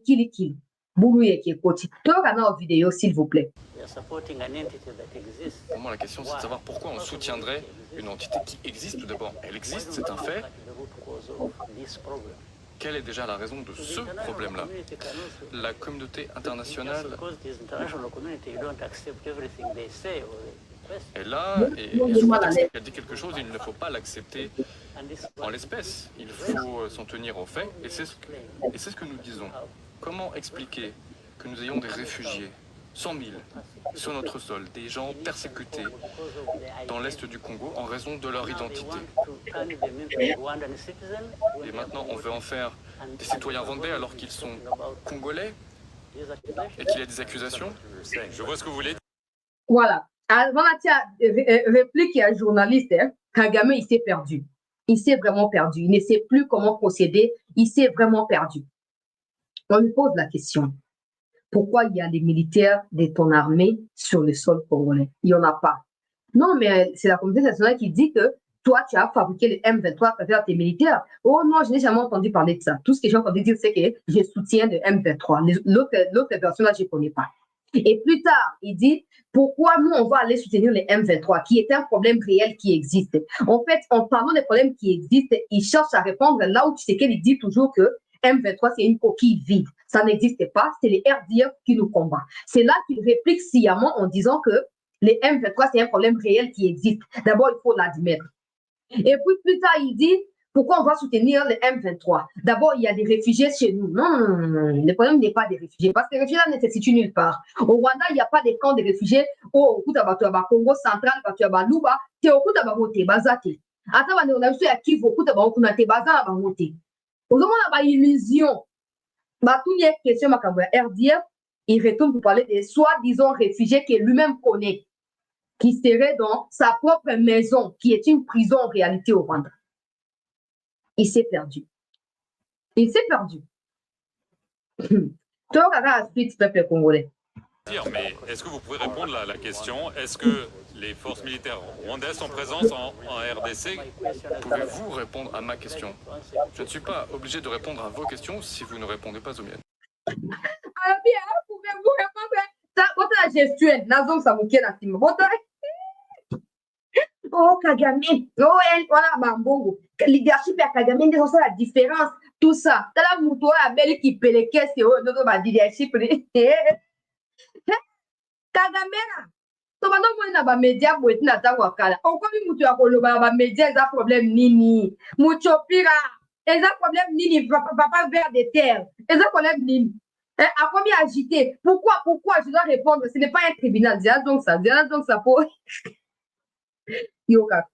kili. Boulouye qui est côté. Regardez la vidéo, s'il vous plaît. Pour moi, la question, c'est de savoir pourquoi on soutiendrait une entité qui existe tout d'abord. Elle existe, c'est un fait. Quelle est déjà la raison de ce problème-là? La communauté internationale est là et elle dit quelque chose, il ne faut pas l'accepter en l'espèce. Il faut s'en tenir aux faits et c'est ce que nous disons. Comment expliquer que nous ayons des réfugiés, 100 000, sur notre sol, des gens persécutés dans l'est du Congo en raison de leur identité? Et maintenant, on veut en faire des citoyens rwandais alors qu'ils sont congolais et qu'il y a des accusations? Je vois ce que vous voulez dire. Voilà. Avant la réplique à un journaliste, hein, Kagame, il s'est perdu. Il s'est vraiment perdu. Il ne sait plus comment procéder. Il s'est vraiment perdu. On lui pose la question. Pourquoi il y a des militaires de ton armée sur le sol congolais? Il n'y en a pas. Non, mais c'est la communauté nationale qui dit que toi, tu as fabriqué le M23 à travers tes militaires. Oh non, je n'ai jamais entendu parler de ça. Tout ce que j'ai entendu dire, c'est que je soutiens le M23. L'autre version, là, je ne connais pas. Et plus tard, il dit, pourquoi nous, on va aller soutenir les M23, qui est un problème réel qui existe. En fait, en parlant des problèmes qui existent, il cherche à répondre là où tu sais qu'il dit toujours que M23, c'est une coquille vide. Ça n'existe pas, c'est les RDF qui nous combattent. C'est là qu'il réplique sciemment en disant que les M23, c'est un problème réel qui existe. D'abord, il faut l'admettre. Et puis plus tard, il dit, pourquoi on va soutenir les M23? D'abord, il y a des réfugiés chez nous. Non, non, non, non. Le problème n'est pas des réfugiés, parce que les réfugiés-là ne se situent nulle part. Au Rwanda, il n'y a pas de camps de réfugiés. Au Congo central, Luba, tu es au Koutabamote, Bazate. Attends, on a vu à qui vous Koutabamote, Bazamote. Au moment où il y a illusion, tout les questions, RDF, il retourne pour parler des soi-disant réfugiés qu'il lui-même connaît, qui seraient dans sa propre maison, qui est une prison en réalité au Rwanda. Il s'est perdu. Il s'est perdu. Toi, regarde, explique, peuple congolais. Mais est-ce que vous pouvez répondre à la question? Est-ce que les forces militaires rwandaises sont présentes en RDC? Pouvez-vous répondre à ma question? Je ne suis pas obligé de répondre à vos questions si vous ne répondez pas aux miennes. Alors bien, pouvez-vous répondre? Quand on gestuelle nazong sa mokie na nsima bota oh Kagame oh voilà bambongo leadership ya Kagame nde la différence tout ça tala moto oyo abeli kipelekese oyo ndoto ba leadership Kagame na to bando moni na bamedia boye tina ntango ya kala okomi moto ya koloba na bamedia eza problème nini muchopira eza problème nini papa vers de terre eza problème nini akomi agité pourquoi je dois répondre ce n'est pas un tribunal déjà donc ça pour yoka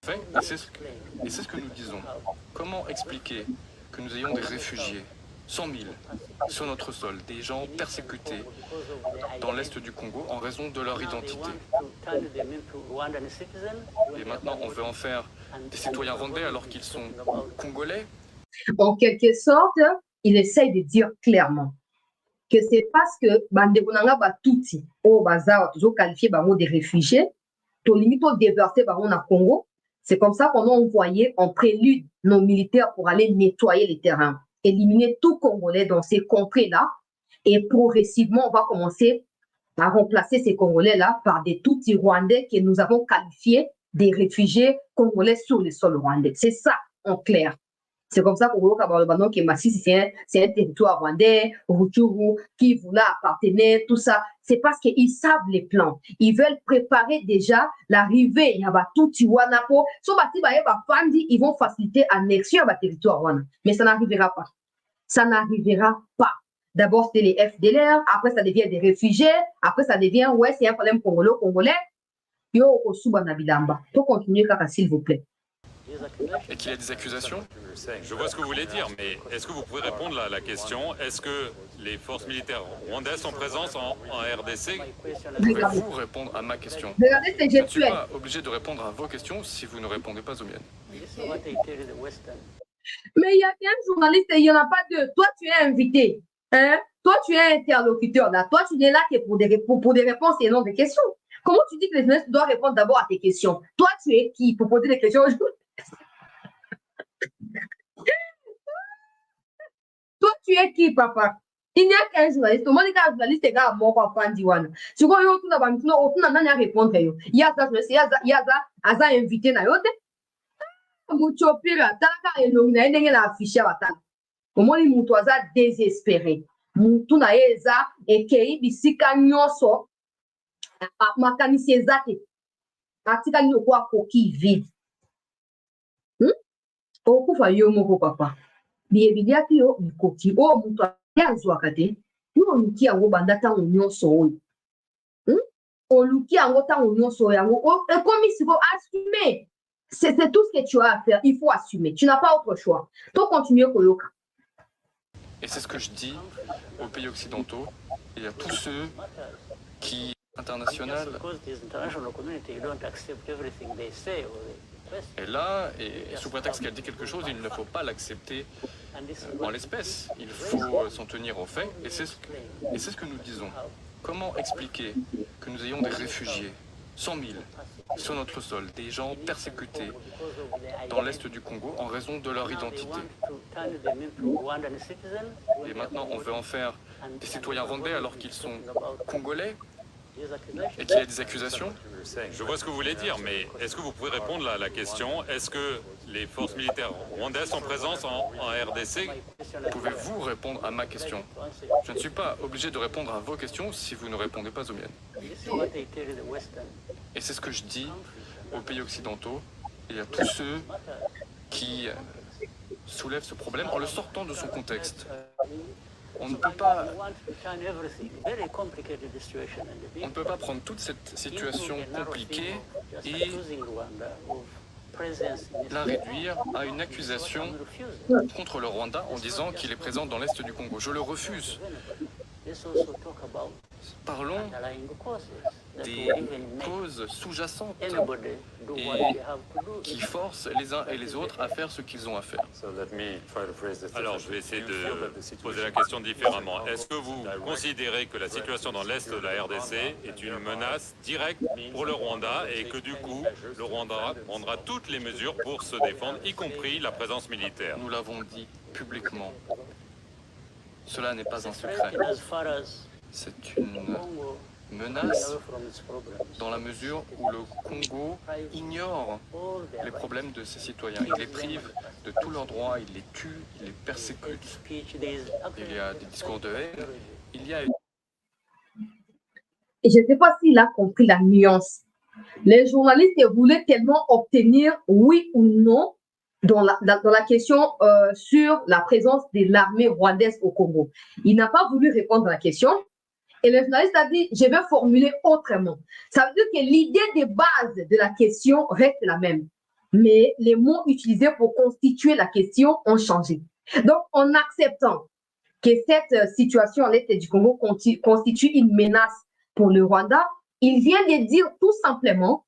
Et c'est ce que nous disons. Comment expliquer que nous ayons des réfugiés, 100 000, sur notre sol, des gens persécutés dans l'est du Congo en raison de leur identité. Et maintenant, on veut en faire des citoyens rwandais alors qu'ils sont congolais. En quelque sorte, il essaye de dire clairement que c'est parce que Bandegonanga Batouti, au bazar, toujours qualifié par mot des réfugiés, to limite au déversé par au Congo. C'est comme ça qu'on a envoyé en prélude nos militaires pour aller nettoyer les terrains, éliminer tout Congolais dans ces contrées-là. Et progressivement, on va commencer à remplacer ces Congolais-là par des Tutsis rwandais que nous avons qualifiés des réfugiés congolais sur le sol rwandais. C'est ça, en clair. C'est comme ça qu'on voit que Masisi, c'est un territoire rwandais, Rutshuru, qui voulait appartenir, tout ça. C'est parce qu'ils savent les plans. Ils veulent préparer déjà l'arrivée. Il y a tout Tiwanapo. Ils vont faciliter l'annexion à territoire rwandais. Mais ça n'arrivera pas. Ça n'arrivera pas. D'abord, c'est les FDLR. Après, ça devient des réfugiés. Après, ça devient, ouais, c'est un problème congolais. Yo, Osubanabidamba. Faut continuer, s'il vous plaît. Et qu'il y a des accusations? Je vois ce que vous voulez dire, mais est-ce que vous pouvez répondre à la question? Est-ce que les forces militaires rwandaises sont présentes en RDC? Pouvez-vous répondre à ma question? Regardez, Je ne suis pas obligé de répondre à vos questions si vous ne répondez pas aux miennes. Mais il y a un journaliste et il n'y en a pas deux. Toi, tu es invité. Hein? Toi, tu es interlocuteur. Là. Toi, tu n'es là que pour des réponses et non des questions. Comment tu dis que les journalistes doivent répondre d'abord à tes questions? Toi, tu es qui pour poser des questions aux journalistes? Toi, tu es qui, papa? Il n'y a qu'un journaliste. Tout le monde est un journaliste et un mort à Pandiwan. Tu vois, tu n'as répondre. Il y a ça, il y a ça invité. Muchopira, talaka elongi ndenge na affiché batala. Omoni mutu aza désespéré. Mutu na eza ekei bisika nyonso makanisi eza te. Atikali lokwa koki vide. Okufa yo moko papa. Biyebiliaki yo bikoki o mutu azwaka te. Yo oluki yango banda ntango nyonso oyo. Oluki yango ntango nyonso yango ekomi siko assumer. C'est tout ce que tu as à faire. Il faut assumer. Tu n'as pas autre choix. Donc, continue, Koyoka. Et c'est ce que je dis aux pays occidentaux et à tous ceux qui, international, est là et sous prétexte qu'elle dit quelque chose, il ne faut pas l'accepter en l'espèce. Il faut s'en tenir aux faits et c'est ce que nous disons. Comment expliquer que nous ayons des réfugiés, 100 000, sur notre sol, des gens persécutés dans l'est du Congo en raison de leur identité. Et maintenant, on veut en faire des citoyens rwandais alors qu'ils sont congolais et qu'il y a des accusations? Je vois ce que vous voulez dire, mais est-ce que vous pouvez répondre à la question? Est-ce que les forces militaires rwandaises sont présentes en RDC? Pouvez-vous répondre à ma question? Je ne suis pas obligé de répondre à vos questions si vous ne répondez pas aux miennes. Et c'est ce que je dis aux pays occidentaux et à tous ceux qui soulèvent ce problème en le sortant de son contexte. On ne peut pas prendre toute cette situation compliquée et la réduire à une accusation contre le Rwanda en disant qu'il est présent dans l'est du Congo. Je le refuse. Parlons des causes sous-jacentes et qui forcent les uns et les autres à faire ce qu'ils ont à faire. Alors, je vais essayer de poser la question différemment. Est-ce que vous considérez que la situation dans l'Est de la RDC est une menace directe pour le Rwanda et que du coup, le Rwanda prendra toutes les mesures pour se défendre, y compris la présence militaire? Nous l'avons dit publiquement. Cela n'est pas un secret. C'est une menace dans la mesure où le Congo ignore les problèmes de ses citoyens. Il les prive de tous leurs droits, il les tue, il les persécute. Il y a des discours de haine, il y a... Et je ne sais pas s'il a compris la nuance. Les journalistes voulaient tellement obtenir oui ou non dans la question sur la présence de l'armée rwandaise au Congo. Il n'a pas voulu répondre à la question. Et le journaliste a dit, je vais formuler autrement. Ça veut dire que l'idée de base de la question reste la même. Mais les mots utilisés pour constituer la question ont changé. Donc, en acceptant que cette situation à l'est du Congo constitue une menace pour le Rwanda, il vient de dire tout simplement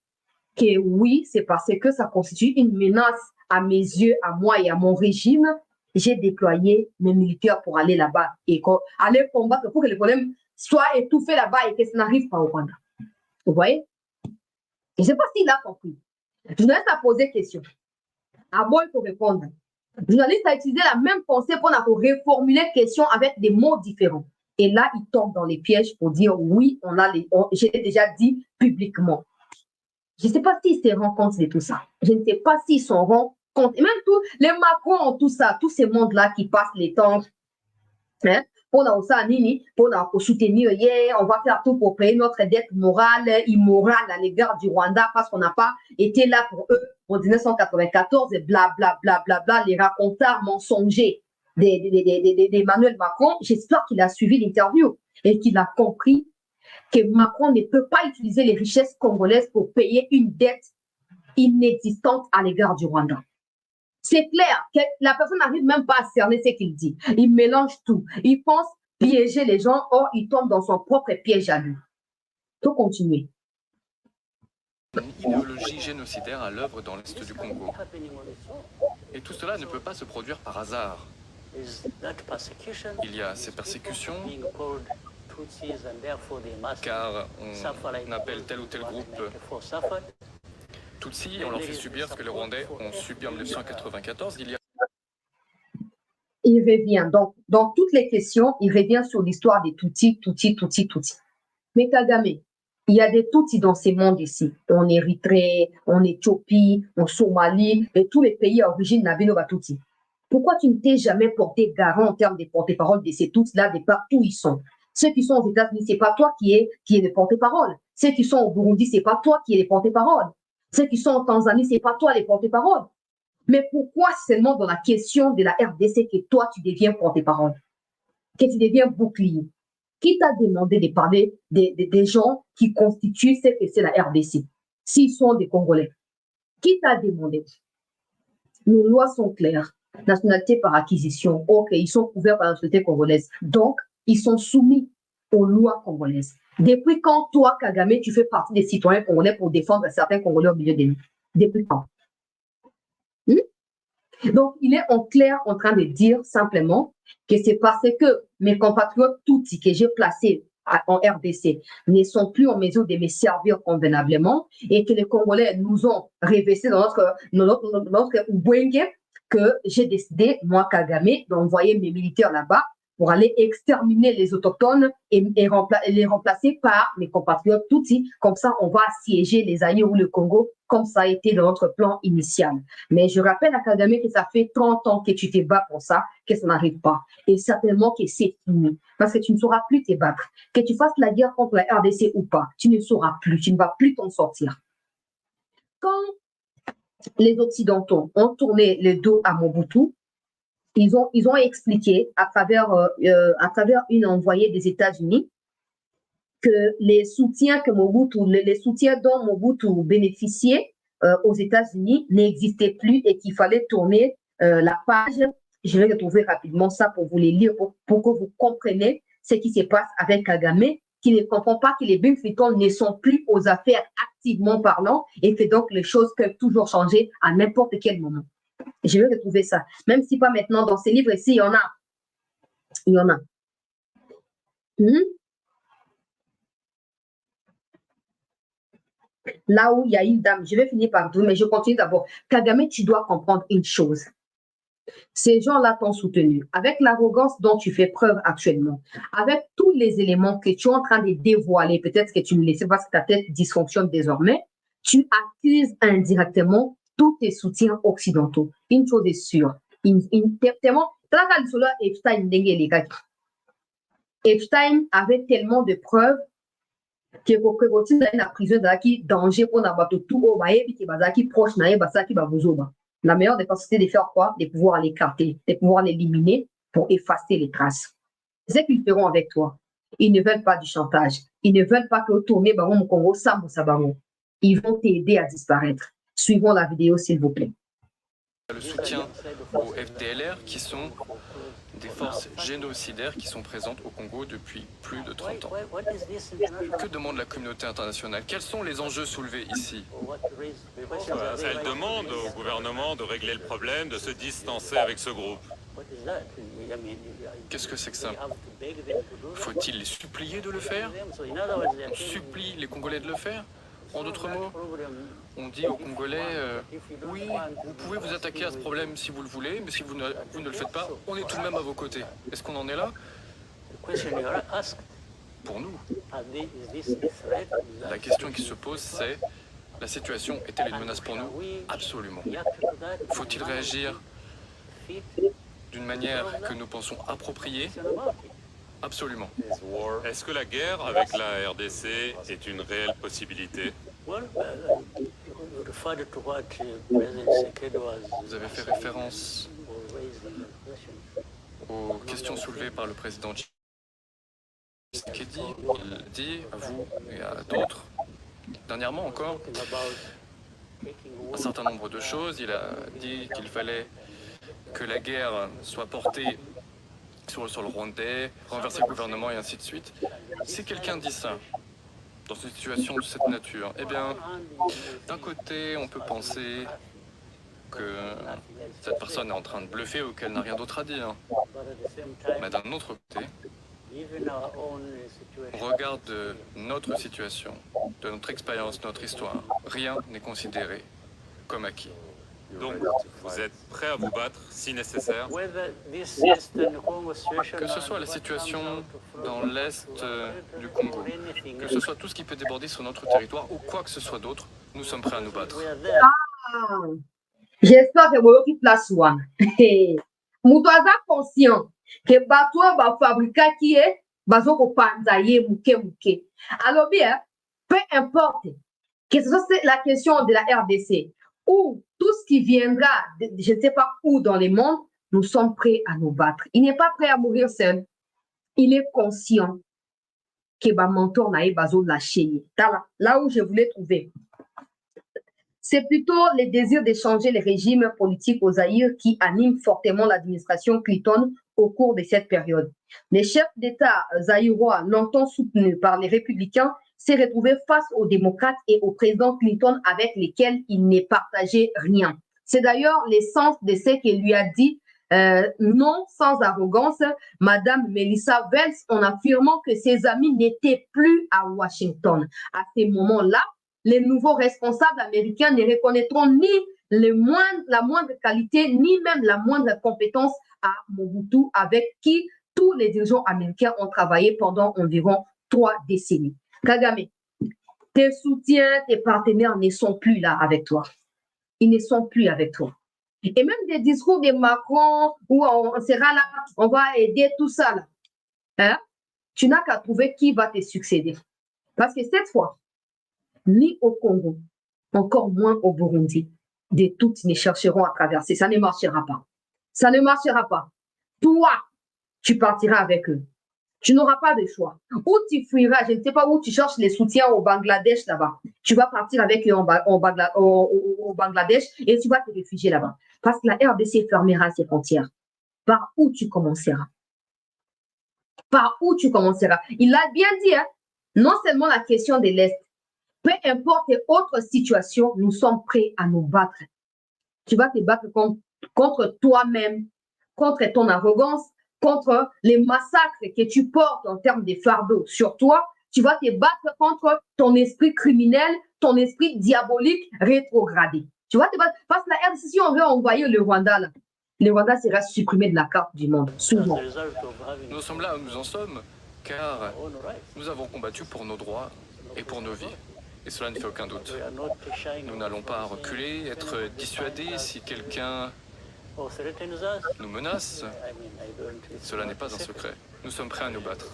que oui, c'est parce que ça constitue une menace à mes yeux, à moi et à mon régime. J'ai déployé mes militaires pour aller là-bas et aller combattre pour que le problème soit étouffé là-bas et que ça n'arrive pas au Rwanda. Vous voyez? Je ne sais pas s'il a compris. Le journaliste a posé question. Ah bon, il faut répondre. Le journaliste a utilisé la même pensée pour reformuler question avec des mots différents. Et là, il tombe dans les pièges pour dire oui, je l'ai déjà dit publiquement. Je ne sais pas s'ils se rendent compte de tout ça. Je ne sais pas s'ils s'en rendent compte. Et même tous les Macron, tout ça, tous ces mondes-là qui passent les temps, hein, pour soutenir, on va faire tout pour payer notre dette morale, immorale à l'égard du Rwanda parce qu'on n'a pas été là pour eux en 1994 et blablabla, les racontars mensongers d'Emmanuel Macron. J'espère qu'il a suivi l'interview et qu'il a compris que Macron ne peut pas utiliser les richesses congolaises pour payer une dette inexistante à l'égard du Rwanda. C'est clair que la personne n'arrive même pas à cerner ce qu'il dit. Il mélange tout. Il pense piéger les gens, or il tombe dans son propre piège à lui. Il faut continuer. Une idéologie génocidaire à l'œuvre dans l'Est du Congo. Et tout cela ne peut pas se produire par hasard. Il y a ces persécutions, car on appelle tel ou tel groupe Tutsi, on leur fait subir ce que les Rwandais ont subi en 1994. Il revient. Donc, dans toutes les questions, il revient sur l'histoire des Tutsis. Mais Kagame, il y a des Tutsis dans ces mondes ici. En Érythrée, en Éthiopie, en Somalie, et tous les pays à origine Nabino Tutsi. Pourquoi tu ne t'es jamais porté garant en termes de porte-parole de ces Tutsis-là, de partout où ils sont? Ceux qui sont aux États-Unis, ce n'est pas toi qui es le porte-parole. Ceux qui sont au Burundi, ce n'est pas toi qui es le porte-parole. Ceux qui sont en Tanzanie, ce n'est pas toi les porte-parole. Mais pourquoi seulement dans la question de la RDC que toi, tu deviens porte-parole, que tu deviens bouclier? Qui t'a demandé de parler des gens qui constituent ce que c'est la RDC, s'ils sont des Congolais? Qui t'a demandé? Nos lois sont claires. Nationalité par acquisition. Ok, ils sont couverts par la nationalité congolaise. Donc, ils sont soumis aux lois congolaises. Depuis quand, toi, Kagame, tu fais partie des citoyens congolais pour défendre certains Congolais au milieu de nous? Depuis quand? Donc, il est en clair en train de dire simplement que c'est parce que mes compatriotes Tutsis que j'ai placés en RDC ne sont plus en mesure de me servir convenablement et que les Congolais nous ont révesté dans notre Ubwenge que j'ai décidé, moi, Kagame, d'envoyer mes militaires là-bas pour aller exterminer les autochtones et les remplacer par mes compatriotes Tutsis. Comme ça, on va assiéger les Zaïre ou le Congo, comme ça a été dans notre plan initial. Mais je rappelle à Kagame que ça fait 30 ans que tu te bats pour ça, que ça n'arrive pas. Et certainement que c'est fini. Parce que tu ne sauras plus te battre. Que tu fasses la guerre contre la RDC ou pas, tu ne sauras plus. Tu ne vas plus t'en sortir. Quand les Occidentaux ont tourné le dos à Mobutu, ils ont expliqué à travers une envoyée des États-Unis que les soutiens dont Mobutu bénéficiait aux États-Unis n'existaient plus et qu'il fallait tourner la page. Je vais retrouver rapidement ça pour vous les lire, pour que vous compreniez ce qui se passe avec Kagame, qui ne comprend pas que les Bienfaitants ne sont plus aux affaires activement parlant et que donc les choses peuvent toujours changer à n'importe quel moment. Je vais retrouver ça. Même si pas maintenant, dans ces livres ici, il y en a. Il y en a. Là où il y a une dame, je vais finir par deux, mais je continue d'abord. Kagame, tu dois comprendre une chose. Ces gens-là t'ont soutenu. Avec l'arrogance dont tu fais preuve actuellement, avec tous les éléments que tu es en train de dévoiler, peut-être que tu ne le sais pas parce que ta tête dysfonctionne désormais, tu accuses indirectement tous tes soutiens occidentaux. Une chose est sûre. Epstein avait tellement de preuves que la prison qui danger pour n'abattre tout au qui proche qui la meilleure des c'était de faire quoi? De pouvoir l'écarter, de pouvoir l'éliminer pour effacer les traces. C'est ce qu'ils feront avec toi. Ils ne veulent pas du chantage. Ils ne veulent pas que tourner Baron Congo Sambo Sabamo. Ils vont t'aider à disparaître. Suivons la vidéo, s'il vous plaît. Le soutien aux FDLR qui sont des forces génocidaires qui sont présentes au Congo depuis plus de 30 ans. Que demande la communauté internationale? Quels sont les enjeux soulevés ici? Elle demande au gouvernement de régler le problème, de se distancer avec ce groupe. Qu'est-ce que c'est que ça? Faut-il les supplier de le faire? On supplie les Congolais de le faire? En d'autres mots, on dit aux Congolais, oui, vous pouvez vous attaquer à ce problème si vous le voulez, mais si vous ne le faites pas, on est tout de même à vos côtés. Est-ce qu'on en est là? Pour nous, la question qui se pose, c'est, la situation est-elle une menace pour nous? Absolument. Faut-il réagir d'une manière que nous pensons appropriée? Absolument. Est-ce que la guerre avec la RDC est une réelle possibilité? Vous avez fait référence aux questions soulevées par le président Tshisekedi. Il dit à vous et à d'autres, dernièrement encore, un certain nombre de choses. Il a dit qu'il fallait que la guerre soit portée sur le Rwandais, renverser le gouvernement et ainsi de suite. Si quelqu'un dit ça, dans une situation de cette nature, eh bien, d'un côté, on peut penser que cette personne est en train de bluffer ou qu'elle n'a rien d'autre à dire. Mais d'un autre côté, au regard de notre situation, de notre expérience, notre histoire, rien n'est considéré comme acquis. Donc, vous êtes prêt à vous battre si nécessaire? Que ce soit la situation dans l'est du Congo, que ce soit tout ce qui peut déborder sur notre territoire ou quoi que ce soit d'autre, nous sommes prêts à nous battre. Ah, j'espère que vous qui place one. Moutoisa conscient que bateau va fabriquer qui est bazo ko panzaye mouke. Alors bien, peu importe que ce soit la question de la RDC ou tout ce qui viendra, je ne sais pas où dans le monde, nous sommes prêts à nous battre. Il n'est pas prêt à mourir seul. Il est conscient que ba mentor na bazo lâcher. Là où je voulais trouver. C'est plutôt le désir de changer les régimes politiques au Zaïre qui anime fortement l'administration Clinton au cours de cette période. Les chefs d'État zaïrois, longtemps soutenus par les républicains, s'est retrouvé face aux démocrates et au président Clinton avec lesquels il n'est partagé rien. C'est d'ailleurs l'essence de ce qu'il lui a dit, non sans arrogance, Madame Melissa Vance, en affirmant que ses amis n'étaient plus à Washington. À ces moments-là, les nouveaux responsables américains ne reconnaîtront ni la moindre qualité, ni même la moindre compétence à Mobutu, avec qui tous les dirigeants américains ont travaillé pendant environ 3 décennies. Kagame, tes soutiens, tes partenaires ne sont plus là avec toi. Ils ne sont plus avec toi. Et même des discours de Macron où on sera là, on va aider tout ça. Là. Hein? Tu n'as qu'à trouver qui va te succéder. Parce que cette fois, ni au Congo, encore moins au Burundi, de toutes ne chercheront à traverser. Ça ne marchera pas. Ça ne marchera pas. Toi, tu partiras avec eux. Tu n'auras pas de choix. Ou tu fuiras, je ne sais pas où tu cherches les soutiens au Bangladesh là-bas. Tu vas partir avec eux au Bangladesh et tu vas te réfugier là-bas. Parce que la RDC fermera ses frontières. Par où tu commenceras? Par où tu commenceras? Il l'a bien dit, hein? Non seulement la question de l'Est, peu importe autre situation, nous sommes prêts à nous battre. Tu vas te battre contre toi-même, contre ton arrogance, contre les massacres que tu portes en termes de fardeau sur toi. Tu vas te battre contre ton esprit criminel, ton esprit diabolique rétrogradé. Tu vas te battre parce que la RDC, si on veut envoyer le Rwanda, là, le Rwanda sera supprimé de la carte du monde, souvent. Nous sommes là où nous en sommes, car nous avons combattu pour nos droits et pour nos vies. Et cela ne fait aucun doute. Nous n'allons pas reculer, être dissuadés si quelqu'un nous menace. Cela n'est pas un secret. Nous sommes prêts à nous battre.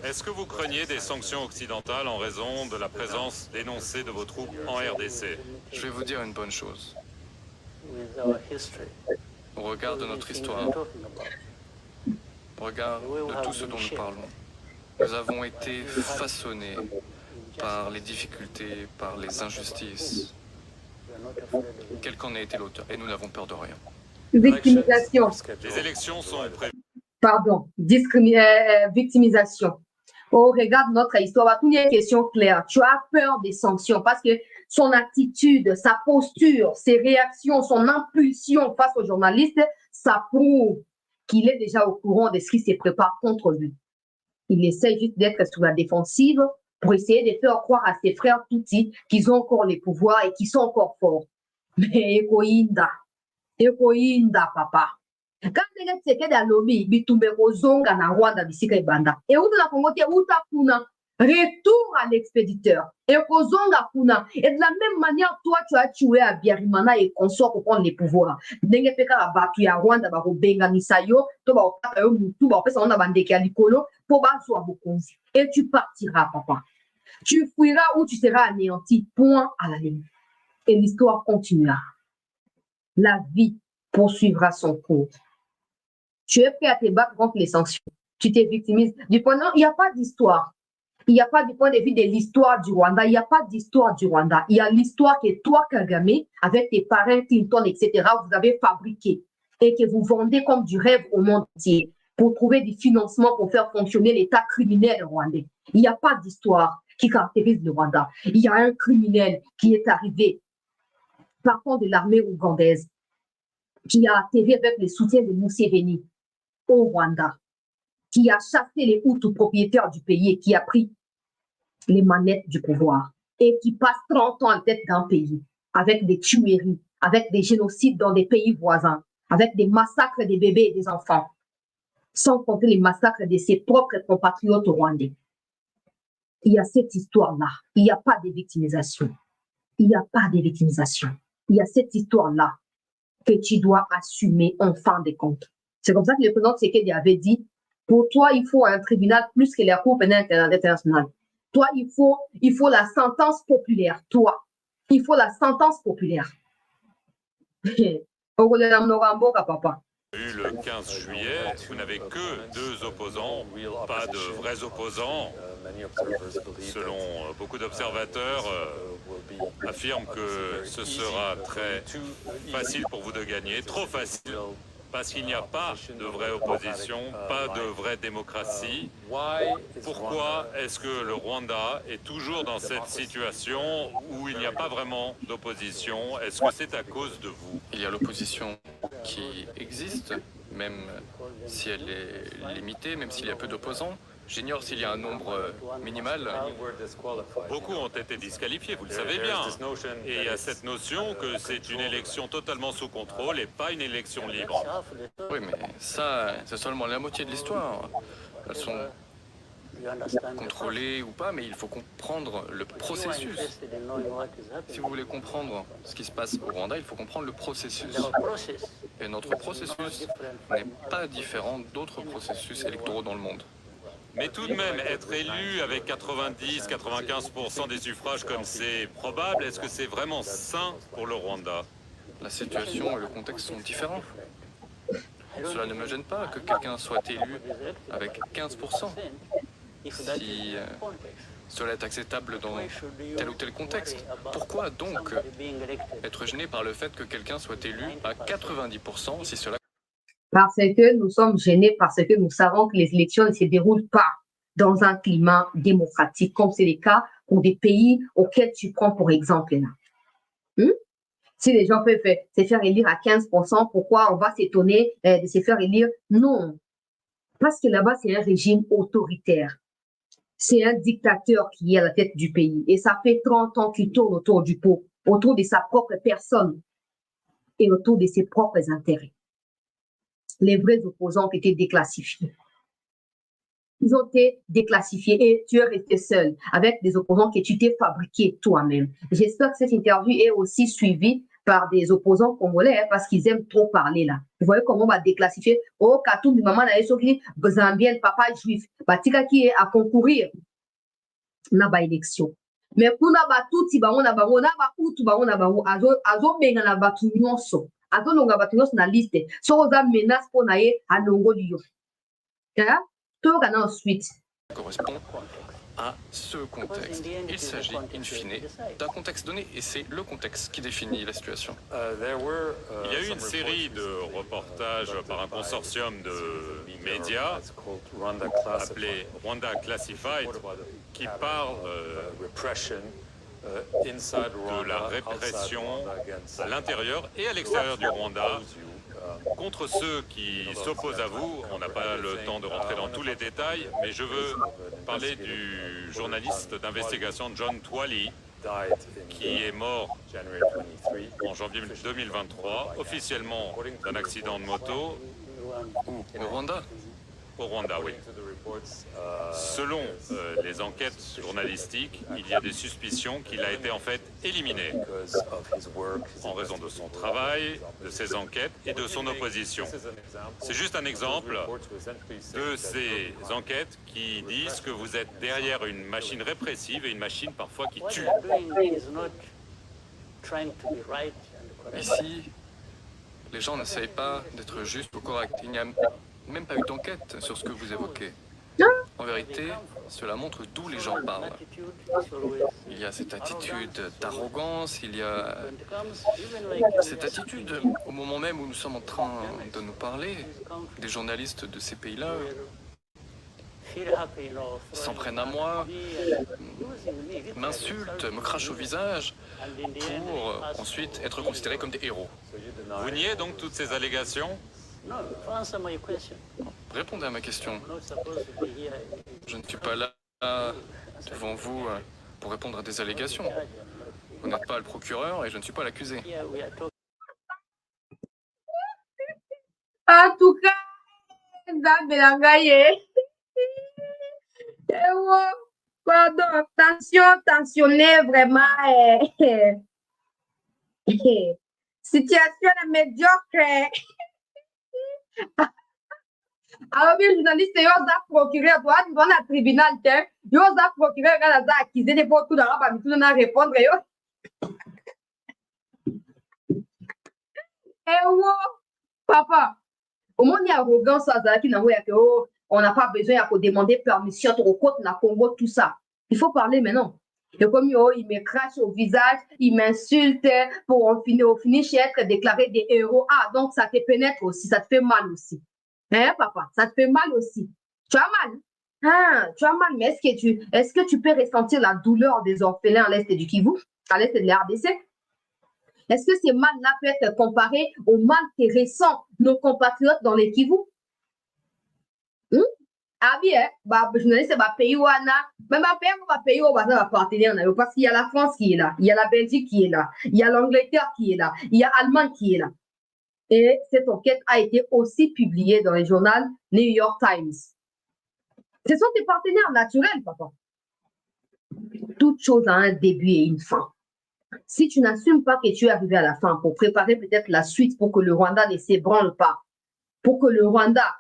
Est-ce que vous craignez des sanctions occidentales en raison de la présence dénoncée de vos troupes en RDC? Je vais vous dire une bonne chose. Au regard de notre histoire, au regard de tout ce dont nous parlons, nous avons été façonnés par les difficultés, par les injustices, quel qu'en ait été l'auteur, et nous n'avons peur de rien. Victimisation. Les élections sont prévues. Pardon, victimisation. Au regard de notre histoire, il y a une question claire. Tu as peur des sanctions parce que son attitude, sa posture, ses réactions, son impulsion face aux journalistes, ça prouve qu'il est déjà au courant de ce qui se prépare contre lui. Il essaie juste d'être sur la défensive pour essayer de faire croire à ses frères Tutsis qu'ils ont encore les pouvoirs et qu'ils sont encore forts. Mais Ekoinda, papa. Quand ndenge Tshisekedi alobi bitumbe kozonga na Rwanda bisika ebanda eutu na Congo te uta kuna retour à l'expéditeur et kozonga kuna et de la même manière toi tu as tué à Biarimana et consort pour prendre les pouvoirs ndenge pe kaka batu ya Rwanda bakobenganisa yo to bakokaka yo mutu bakopesa ngo na bandeke ya likolo po bazwa bokonzi et tu partiras papa, tu fuiras ou tu seras anéanti, point à la ligne et l'histoire continuera, la vie poursuivra son cours. Tu es prêt à te battre contre les sanctions. Tu t'es victimisé. Du point de vue, il n'y a pas d'histoire. Il n'y a pas du point de vue de l'histoire du Rwanda. Il n'y a pas d'histoire du Rwanda. Il y a l'histoire que toi, Kagame, avec tes parents, Clinton, etc., vous avez fabriqué et que vous vendez comme du rêve au monde entier pour trouver du financement pour faire fonctionner l'État criminel rwandais. Il n'y a pas d'histoire qui caractérise le Rwanda. Il y a un criminel qui est arrivé partant de l'armée ougandaise, qui a atterri avec le soutien de Museveni au Rwanda, qui a chassé les Hutus propriétaires du pays et qui a pris les manettes du pouvoir et qui passe 30 ans en tête d'un pays avec des tueries, avec des génocides dans des pays voisins, avec des massacres des bébés et des enfants, sans compter les massacres de ses propres compatriotes rwandais. Il y a cette histoire-là. Il n'y a pas de victimisation. Il n'y a pas de victimisation. Il y a cette histoire-là que tu dois assumer en fin de compte. C'est comme ça que le président Tshisekedi avait dit, pour toi, il faut un tribunal plus que la Cour pénale internationale. Toi, il faut la sentence populaire. Toi, il faut la sentence populaire. Papa. Le 15 juillet, vous n'avez que 2 opposants, pas de vrais opposants. Selon beaucoup d'observateurs, affirment que ce sera très facile pour vous de gagner, trop facile, parce qu'il n'y a pas de vraie opposition, pas de vraie démocratie. Pourquoi est-ce que le Rwanda est toujours dans cette situation où il n'y a pas vraiment d'opposition? Est-ce que c'est à cause de vous? Il y a l'opposition qui existe, même si elle est limitée, même s'il y a peu d'opposants. J'ignore s'il y a un nombre minimal. Beaucoup ont été disqualifiés, vous le savez bien. Et il y a cette notion que c'est une élection totalement sous contrôle et pas une élection libre. Oui, mais ça, c'est seulement la moitié de l'histoire. Elles sont contrôlées ou pas, mais il faut comprendre le processus. Si vous voulez comprendre ce qui se passe au Rwanda, il faut comprendre le processus. Et notre processus n'est pas différent d'autres processus électoraux dans le monde. Mais tout de même, être élu avec 90-95% des suffrages comme c'est probable, est-ce que c'est vraiment sain pour le Rwanda? La situation et le contexte sont différents. Cela ne me gêne pas que quelqu'un soit élu avec 15%. Si cela est acceptable dans tel ou tel contexte, pourquoi donc être gêné par le fait que quelqu'un soit élu à 90% si cela... Parce que nous sommes gênés, parce que nous savons que les élections ne se déroulent pas dans un climat démocratique, comme c'est le cas pour des pays auxquels tu prends pour exemple là. Si les gens peuvent se faire élire à 15%, pourquoi on va s'étonner de se faire élire? Non, parce que là-bas, c'est un régime autoritaire. C'est un dictateur qui est à la tête du pays. Et ça fait 30 ans qu'il tourne autour du pot, autour de sa propre personne et autour de ses propres intérêts. les vrais opposants ont été déclassifiés. Ils ont été déclassifiés et tu es resté seul avec des opposants que tu t'es fabriqué toi-même. J'espère que cette interview est aussi suivie par des opposants congolais parce qu'ils aiment trop parler là. Vous voyez comment on va déclassifier. Oh, Katoum, maman, Zambien, papa juif. Batika qui est à concourir na ba élection. Mais pour na ba touti ba on a ba on a ba utu ba on a ba azo benga na ba nyonso. Azo longa ba nyonso na liste. So oza menace pour na ye alongo liyo. Hein? Tout ensuite. Correspond à ce contexte. Il s'agit, in fine, d'un contexte donné, et c'est le contexte qui définit la situation. Il y a eu une série de reportages par un consortium de médias appelé Rwanda Classified qui parle de la répression à l'intérieur et à l'extérieur du Rwanda contre ceux qui s'opposent à vous. On n'a pas le temps de rentrer dans tous les détails, mais je veux parler du journaliste d'investigation John Twali, qui est mort en janvier 2023, officiellement d'un accident de moto. Au Rwanda? Au Rwanda, oui. Selon les enquêtes journalistiques, il y a des suspicions qu'il a été en fait éliminé en raison de son travail, de ses enquêtes et de son opposition. C'est juste un exemple de ces enquêtes qui disent que vous êtes derrière une machine répressive et une machine parfois qui tue. Ici, les gens n'essayent pas d'être justes ou corrects. Il n'y a même pas eu d'enquête sur ce que vous évoquez. En vérité, cela montre d'où les gens parlent. Il y a cette attitude d'arrogance, il y a cette attitude, au moment même où nous sommes en train de nous parler, des journalistes de ces pays-là s'en prennent à moi, m'insultent, me crachent au visage, pour ensuite être considérés comme des héros. Vous niez donc toutes ces allégations? Répondez à ma question. Je ne suis pas là devant vous pour répondre à des allégations. Vous n'êtes pas le procureur et je ne suis pas l'accusé. En tout cas, pardon, tensionné vraiment. Situation médiocre. Alors, le journaliste, il a procuré, il va au tribunal, il a procuré, il a accusé des potes, tout dans la tout dans répondre. Eh, papa, au moins, il y a arrogance, on n'a pas besoin de demander permission au côté de Congo, tout ça. Il faut parler maintenant. Et comme il me crache au visage, il m'insulte pour finir chez être déclaré des héros. Ah, donc ça te pénètre aussi, ça te fait mal aussi. Hein, papa, ça te fait mal aussi. Tu as mal. Ah, tu as mal, mais est-ce que tu peux ressentir la douleur des orphelins à l'est du Kivu, à l'est de la RDC? Est-ce que ces mal-là peut être comparé au mal que ressentent nos compatriotes dans les Kivu? Ah bien, journaliste, pays même pays où on va partenaire, parce qu'il y a la France qui est là, il y a la Belgique qui est là, il y a l'Angleterre qui est là, il y a l'Allemagne qui est là. Et cette enquête a été aussi publiée dans le journal New York Times. Ce sont des partenaires naturels, papa. Toute chose a un début et une fin. Si tu n'assumes pas que tu es arrivé à la fin pour préparer peut-être la suite pour que le Rwanda ne s'ébranle pas, pour que le Rwanda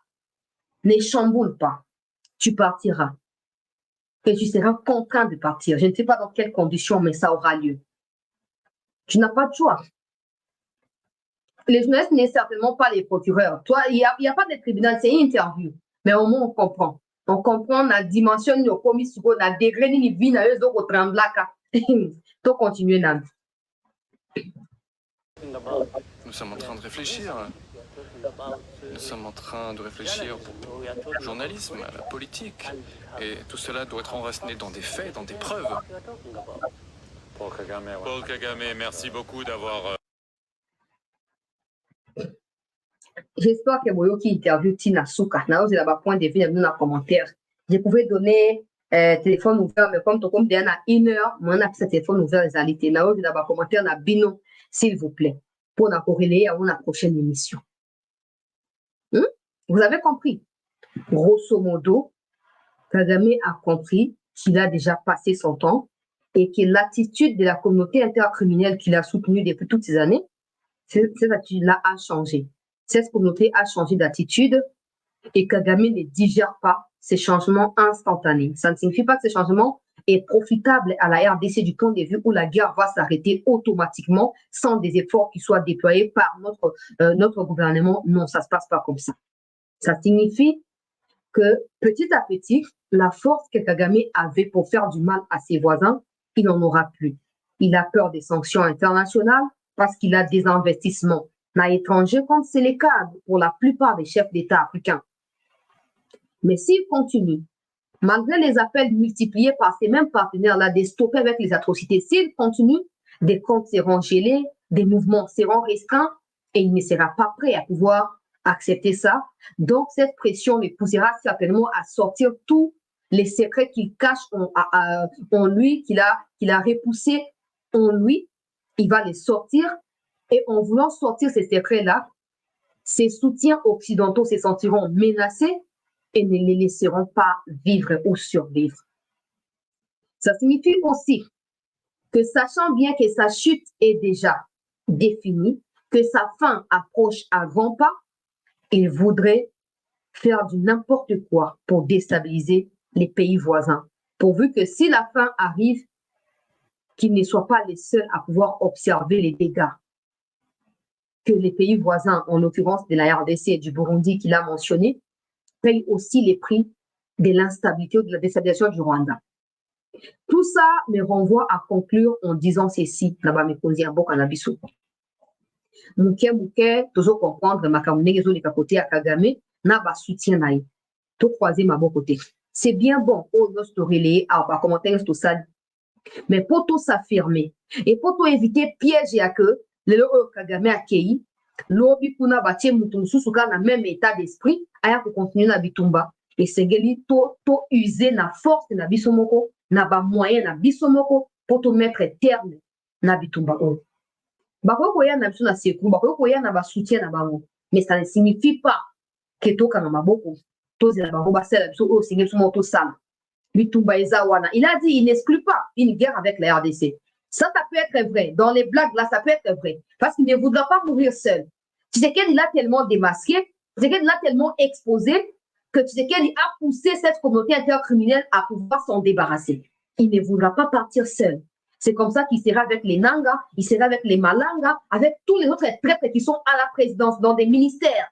ne chamboule pas, tu partiras. Et tu seras contraint de partir. Je ne sais pas dans quelles conditions, mais ça aura lieu. Tu n'as pas de choix. Les journalistes n'est certainement pas les procureurs. Toi, il n'y a pas de tribunal, c'est une interview. Mais au moins, on comprend. On comprend la dimension de commis sur la degré de vie na eux au tremblaka. Tout continuer là. Nous sommes en train de réfléchir. Nous sommes en train de réfléchir au journalisme, à la politique. Et tout cela doit être enraciné dans des faits, dans des preuves. Paul Kagame, merci beaucoup d'avoir... J'espère que vous qui interview Tina Souka, là vous avez point de vue dans les commentaires. Je pouvais donner téléphone ouvert, mais comme il y a une heure, moi on a ce téléphone ouvert les alités. Là vous avez commentaire na bino, s'il vous plaît, pour nous corréler à une prochaine émission. Vous avez compris. Grosso modo, Kagame a compris qu'il a déjà passé son temps et que l'attitude de la communauté intercriminelle qu'il a soutenue depuis toutes ces années, cette attitude-là a changé. Cette communauté a changé d'attitude et Kagame ne digère pas ces changements instantanés. Ça ne signifie pas que ces changements est profitable à la RDC du point de vue où la guerre va s'arrêter automatiquement sans des efforts qui soient déployés par notre gouvernement. Non, ça ne se passe pas comme ça. Ça signifie que petit à petit, la force que Kagame avait pour faire du mal à ses voisins, il n'en aura plus. Il a peur des sanctions internationales parce qu'il a des investissements à l'étranger, comme c'est le cas pour la plupart des chefs d'État africains. Mais s'il continue, malgré les appels multipliés par ces mêmes partenaires-là de stopper avec les atrocités, s'il continue, des comptes seront gelés, des mouvements seront restreints et il ne sera pas prêt à pouvoir accepter ça. Donc, cette pression le poussera certainement à sortir tous les secrets qu'il cache en lui, qu'il a repoussés en lui. Il va les sortir et en voulant sortir ces secrets-là, ses soutiens occidentaux se sentiront menacés et ne les laisseront pas vivre ou survivre. Ça signifie aussi que sachant bien que sa chute est déjà définie, que sa fin approche à grands pas, il voudrait faire du n'importe quoi pour déstabiliser les pays voisins, pourvu que si la fin arrive, qu'ils ne soient pas les seuls à pouvoir observer les dégâts, que les pays voisins, en l'occurrence de la RDC et du Burundi qu'il a mentionné, payent aussi les prix de l'instabilité ou de la déstabilisation du Rwanda. Tout ça me renvoie à conclure en disant ceci, Nabamikozi Mboka na biso. Muke, toujours comprendre makamune les côté à Kagame, na ba soutien na ye. Tout croiser ma bon côté. C'est bien bon, nos story à commentaire tout ça. Mais pour tout s'affirmer et pour tout éviter piège à que le Kagame a accueilli, lobi kuna batie mutu suka na même état d'esprit aya ko continuer na bitumba et segeli to user na force na bisomoko na ba moyen na bisomoko pour to mettre terme na bitumba o bako ko ya na biso na seku bako ko ya na ba soutien na bango, mais ça ne signifie pas que to kana maboko to zela bango ba sela biso o singe biso moto sana bitumba ezawana. Il a dit il n'exclut pas une guerre avec la RDC. Ça peut être vrai. Dans les blagues, là, ça peut être vrai. Parce qu'il ne voudra pas mourir seul. Tshisekedi, il a tellement démasqué, Tshisekedi, il a tellement exposé que Tshisekedi a poussé cette communauté intercriminelle à pouvoir s'en débarrasser. Il ne voudra pas partir seul. C'est comme ça qu'il sera avec les Nanga, il sera avec les Malanga, avec tous les autres traîtres qui sont à la présidence, dans des ministères,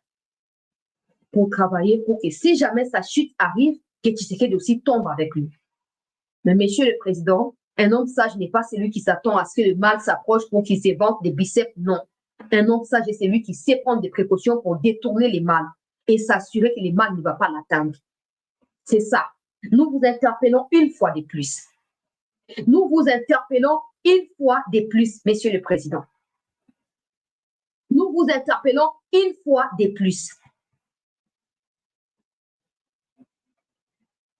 pour travailler pour que si jamais sa chute arrive, que Tshisekedi aussi tombe avec lui. Mais monsieur le président, un homme sage n'est pas celui qui s'attend à ce que le mal s'approche pour qu'il se vante des biceps, non. Un homme sage est celui qui sait prendre des précautions pour détourner les mal et s'assurer que les mal ne va pas l'atteindre. C'est ça. Nous vous interpellons une fois de plus. Nous vous interpellons une fois de plus, monsieur le président. Nous vous interpellons une fois de plus.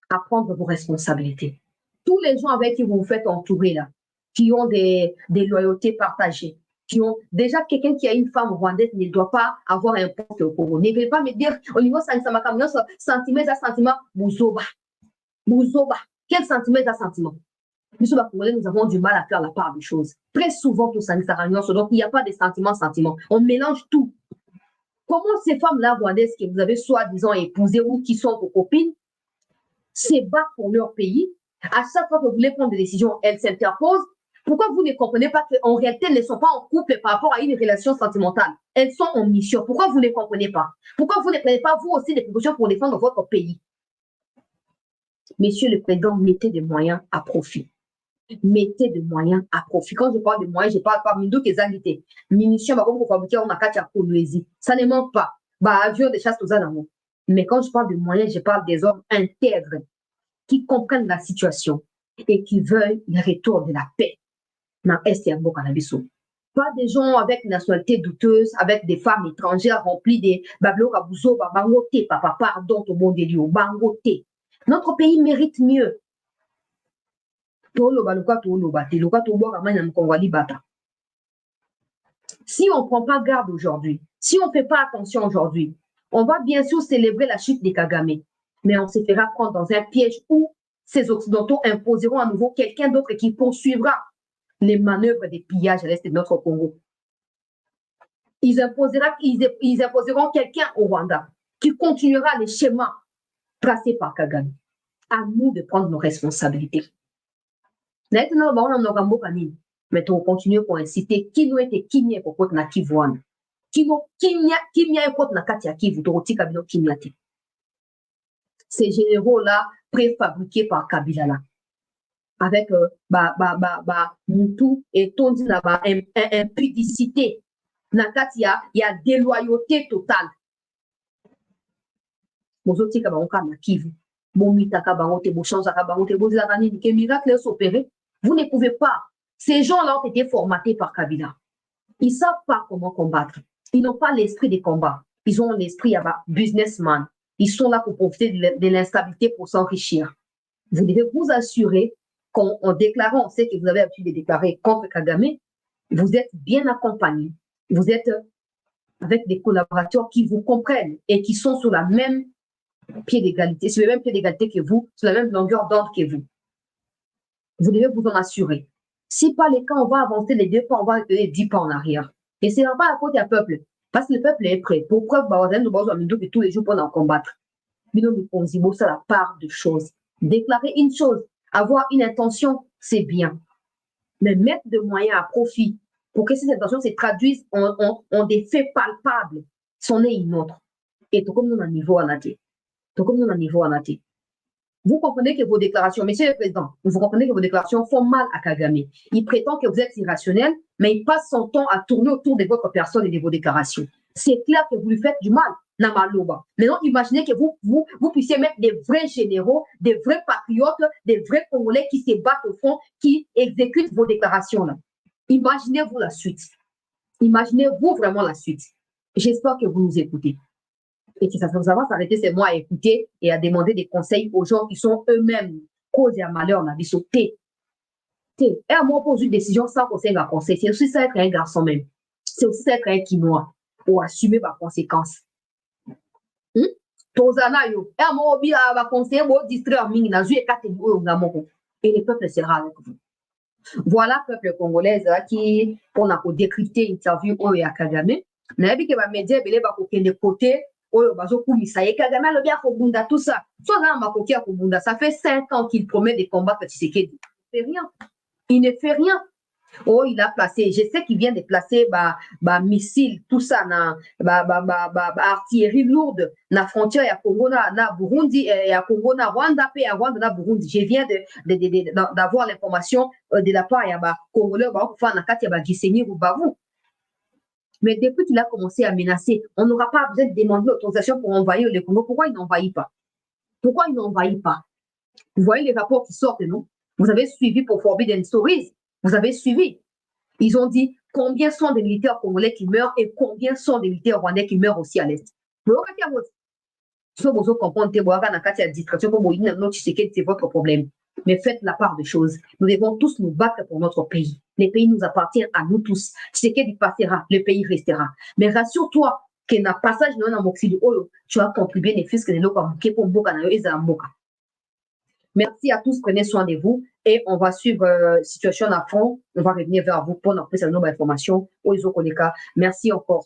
À prendre vos responsabilités. Tous les gens avec qui vous vous faites entourer là, qui ont des loyautés partagées, qui ont déjà quelqu'un qui a une femme rwandaise ne doit pas avoir un poste au Congo. Ne veut pas me dire au niveau sentiment, Bouzoba. Quel sentiment est un sentiment? Nous avons du mal à faire la part des choses. Très souvent, tout ça, donc il n'y a pas de sentiments. On mélange tout. Comment ces femmes-là rwandaises que vous avez soi-disant épousées ou qui sont vos copines se battent pour leur pays? À chaque fois que vous voulez prendre des décisions, elles s'interposent. Pourquoi vous ne comprenez pas qu'en réalité, elles ne sont pas en couple par rapport à une relation sentimentale? Elles sont en mission. Pourquoi vous ne comprenez pas? Pourquoi vous ne prenez pas, vous aussi, des précautions pour défendre votre pays? Monsieur le Président, mettez des moyens à profit. Mettez des moyens à profit. Quand je parle de moyens, je parle pas de qui est munitions, comme fabriquer on a ça ne manque pas. Avion de chasse, tout ça dans. Mais quand je parle de moyens, je parle des hommes intègres qui comprennent la situation et qui veulent le retour de la paix dans l'Est et Mboka na biso. Pas des gens avec une nationalité douteuse, avec des femmes étrangères remplies de bablo kabuzo, bangote, papa, pardon, tout le monde est lié, bangote. Notre pays mérite mieux. Si on ne prend pas garde aujourd'hui, si on ne fait pas attention aujourd'hui, On va bien sûr célébrer la chute des Kagame, mais on se fera prendre dans un piège où ces Occidentaux imposeront à nouveau quelqu'un d'autre qui poursuivra les manœuvres des pillages à l'est de notre Congo. Ils imposeront quelqu'un au Rwanda qui continuera les schémas tracés par Kagame. À nous de prendre nos responsabilités. Maintenant, mais on continue pour inciter qui nous était qui n'y est pour qu'on a qui voit. Qui n'y a pas na katia qui vous doroti kabino qui n'y a. Ces généraux-là préfabriqués par Kabila là. Avec Moutou et Tondi na ba impudicité. Na katia, il y a déloyauté totale. Mozoti kabonka na kivu. Bon mitaka bangote, bon change à bangote, bon zaranini, que miracle s'opérer. Vous ne pouvez pas. Ces gens-là ont été formatés par Kabila. Ils ne savent pas comment combattre. Ils n'ont pas l'esprit de combat. Ils ont l'esprit businessman. Ils sont là pour profiter de l'instabilité pour s'enrichir. Vous devez vous assurer qu'en déclarant, on sait que vous avez l'habitude de déclarer contre Kagame, vous êtes bien accompagné. Vous êtes avec des collaborateurs qui vous comprennent et qui sont sur la même pied d'égalité, sur le même pied d'égalité que vous, sur la même longueur d'onde que vous. Vous devez vous en assurer. Si pas les cas, on va avancer les 2 pas, on va reculer 10 pas en arrière. Et ce n'est pas à cause du peuple. Parce que le peuple est prêt. Pourquoi nous avons tous les jours pour en combattre? Mais nous nous c'est la part de choses. Déclarer une chose, avoir une intention, c'est bien. Mais mettre des moyens à profit pour que ces intentions se traduisent en des faits palpables, c'en est une autre. Et tout comme nous, à niveau en athée. Tout comme nous, à niveau en athée. Vous comprenez que vos déclarations, Monsieur le Président, vous comprenez que vos déclarations font mal à Kagame. Il prétend que vous êtes irrationnel, mais il passe son temps à tourner autour de votre personne et de vos déclarations. C'est clair que vous lui faites du mal, Namaloba. Maintenant, imaginez que vous puissiez mettre des vrais généraux, des vrais patriotes, des vrais Congolais qui se battent au front, qui exécutent vos déclarations-là. Imaginez-vous la suite. Imaginez-vous vraiment la suite. J'espère que vous nous écoutez. Et que ça va s'arrêter, c'est moi à écouter et à demander des conseils aux gens qui sont eux-mêmes cause et à malheur, on a dit sauter. Et à moi, pose une décision sans conseil à conseil. C'est aussi ça être un garçon même. C'est aussi ça être un quinoa pour assumer ma conséquence. Tozana yo. Et à moi, obi à conseiller, moi, distraire mingi, na zue kate ou ngamoko. Et le peuple sera avec vous. Voilà, peuple congolais, qui, pour nous décrypter interview à Kagame. N'a vu que les médias, ils vont de côté. Kagame le bien Kobunda, tout ça. Ça fait 5 ans qu'il promet de combattre Tshisekedi. Il ne fait rien. Il ne fait rien. Oh, il a placé, je sais qu'il vient de placer missiles, tout ça, artillerie lourde, na frontière ya Congo, na Burundi, ya Congo, na Rwanda, et Rwanda, na Burundi. Je viens d'avoir l'information de la part ya Congolais, pour faire na kati ya Gisenyi ou Bavu. Mais depuis qu'il a commencé à menacer, on n'aura pas besoin de demander l'autorisation pour envahir le Congo. Pourquoi il n'envahit pas? Pourquoi il n'envahit pas? Vous voyez les rapports qui sortent, non? Vous avez suivi pour Forbidden Stories. Vous avez suivi. Ils ont dit combien sont des militaires congolais qui meurent et combien sont des militaires rwandais qui meurent aussi à l'Est. C'est votre problème. Mais faites la part des choses. Nous devons tous nous battre pour notre pays. Le pays nous appartient à nous tous. Tshisekedi passera, le pays restera. Mais rassure-toi que dans le passage dans Moxili, tu as ton plus bénéfice que les locaux pour Mboka na Mboka. Merci à tous, prenez soin de vous et on va suivre situation à fond. On va revenir vers vous pour nous présenter nos informations. Merci encore.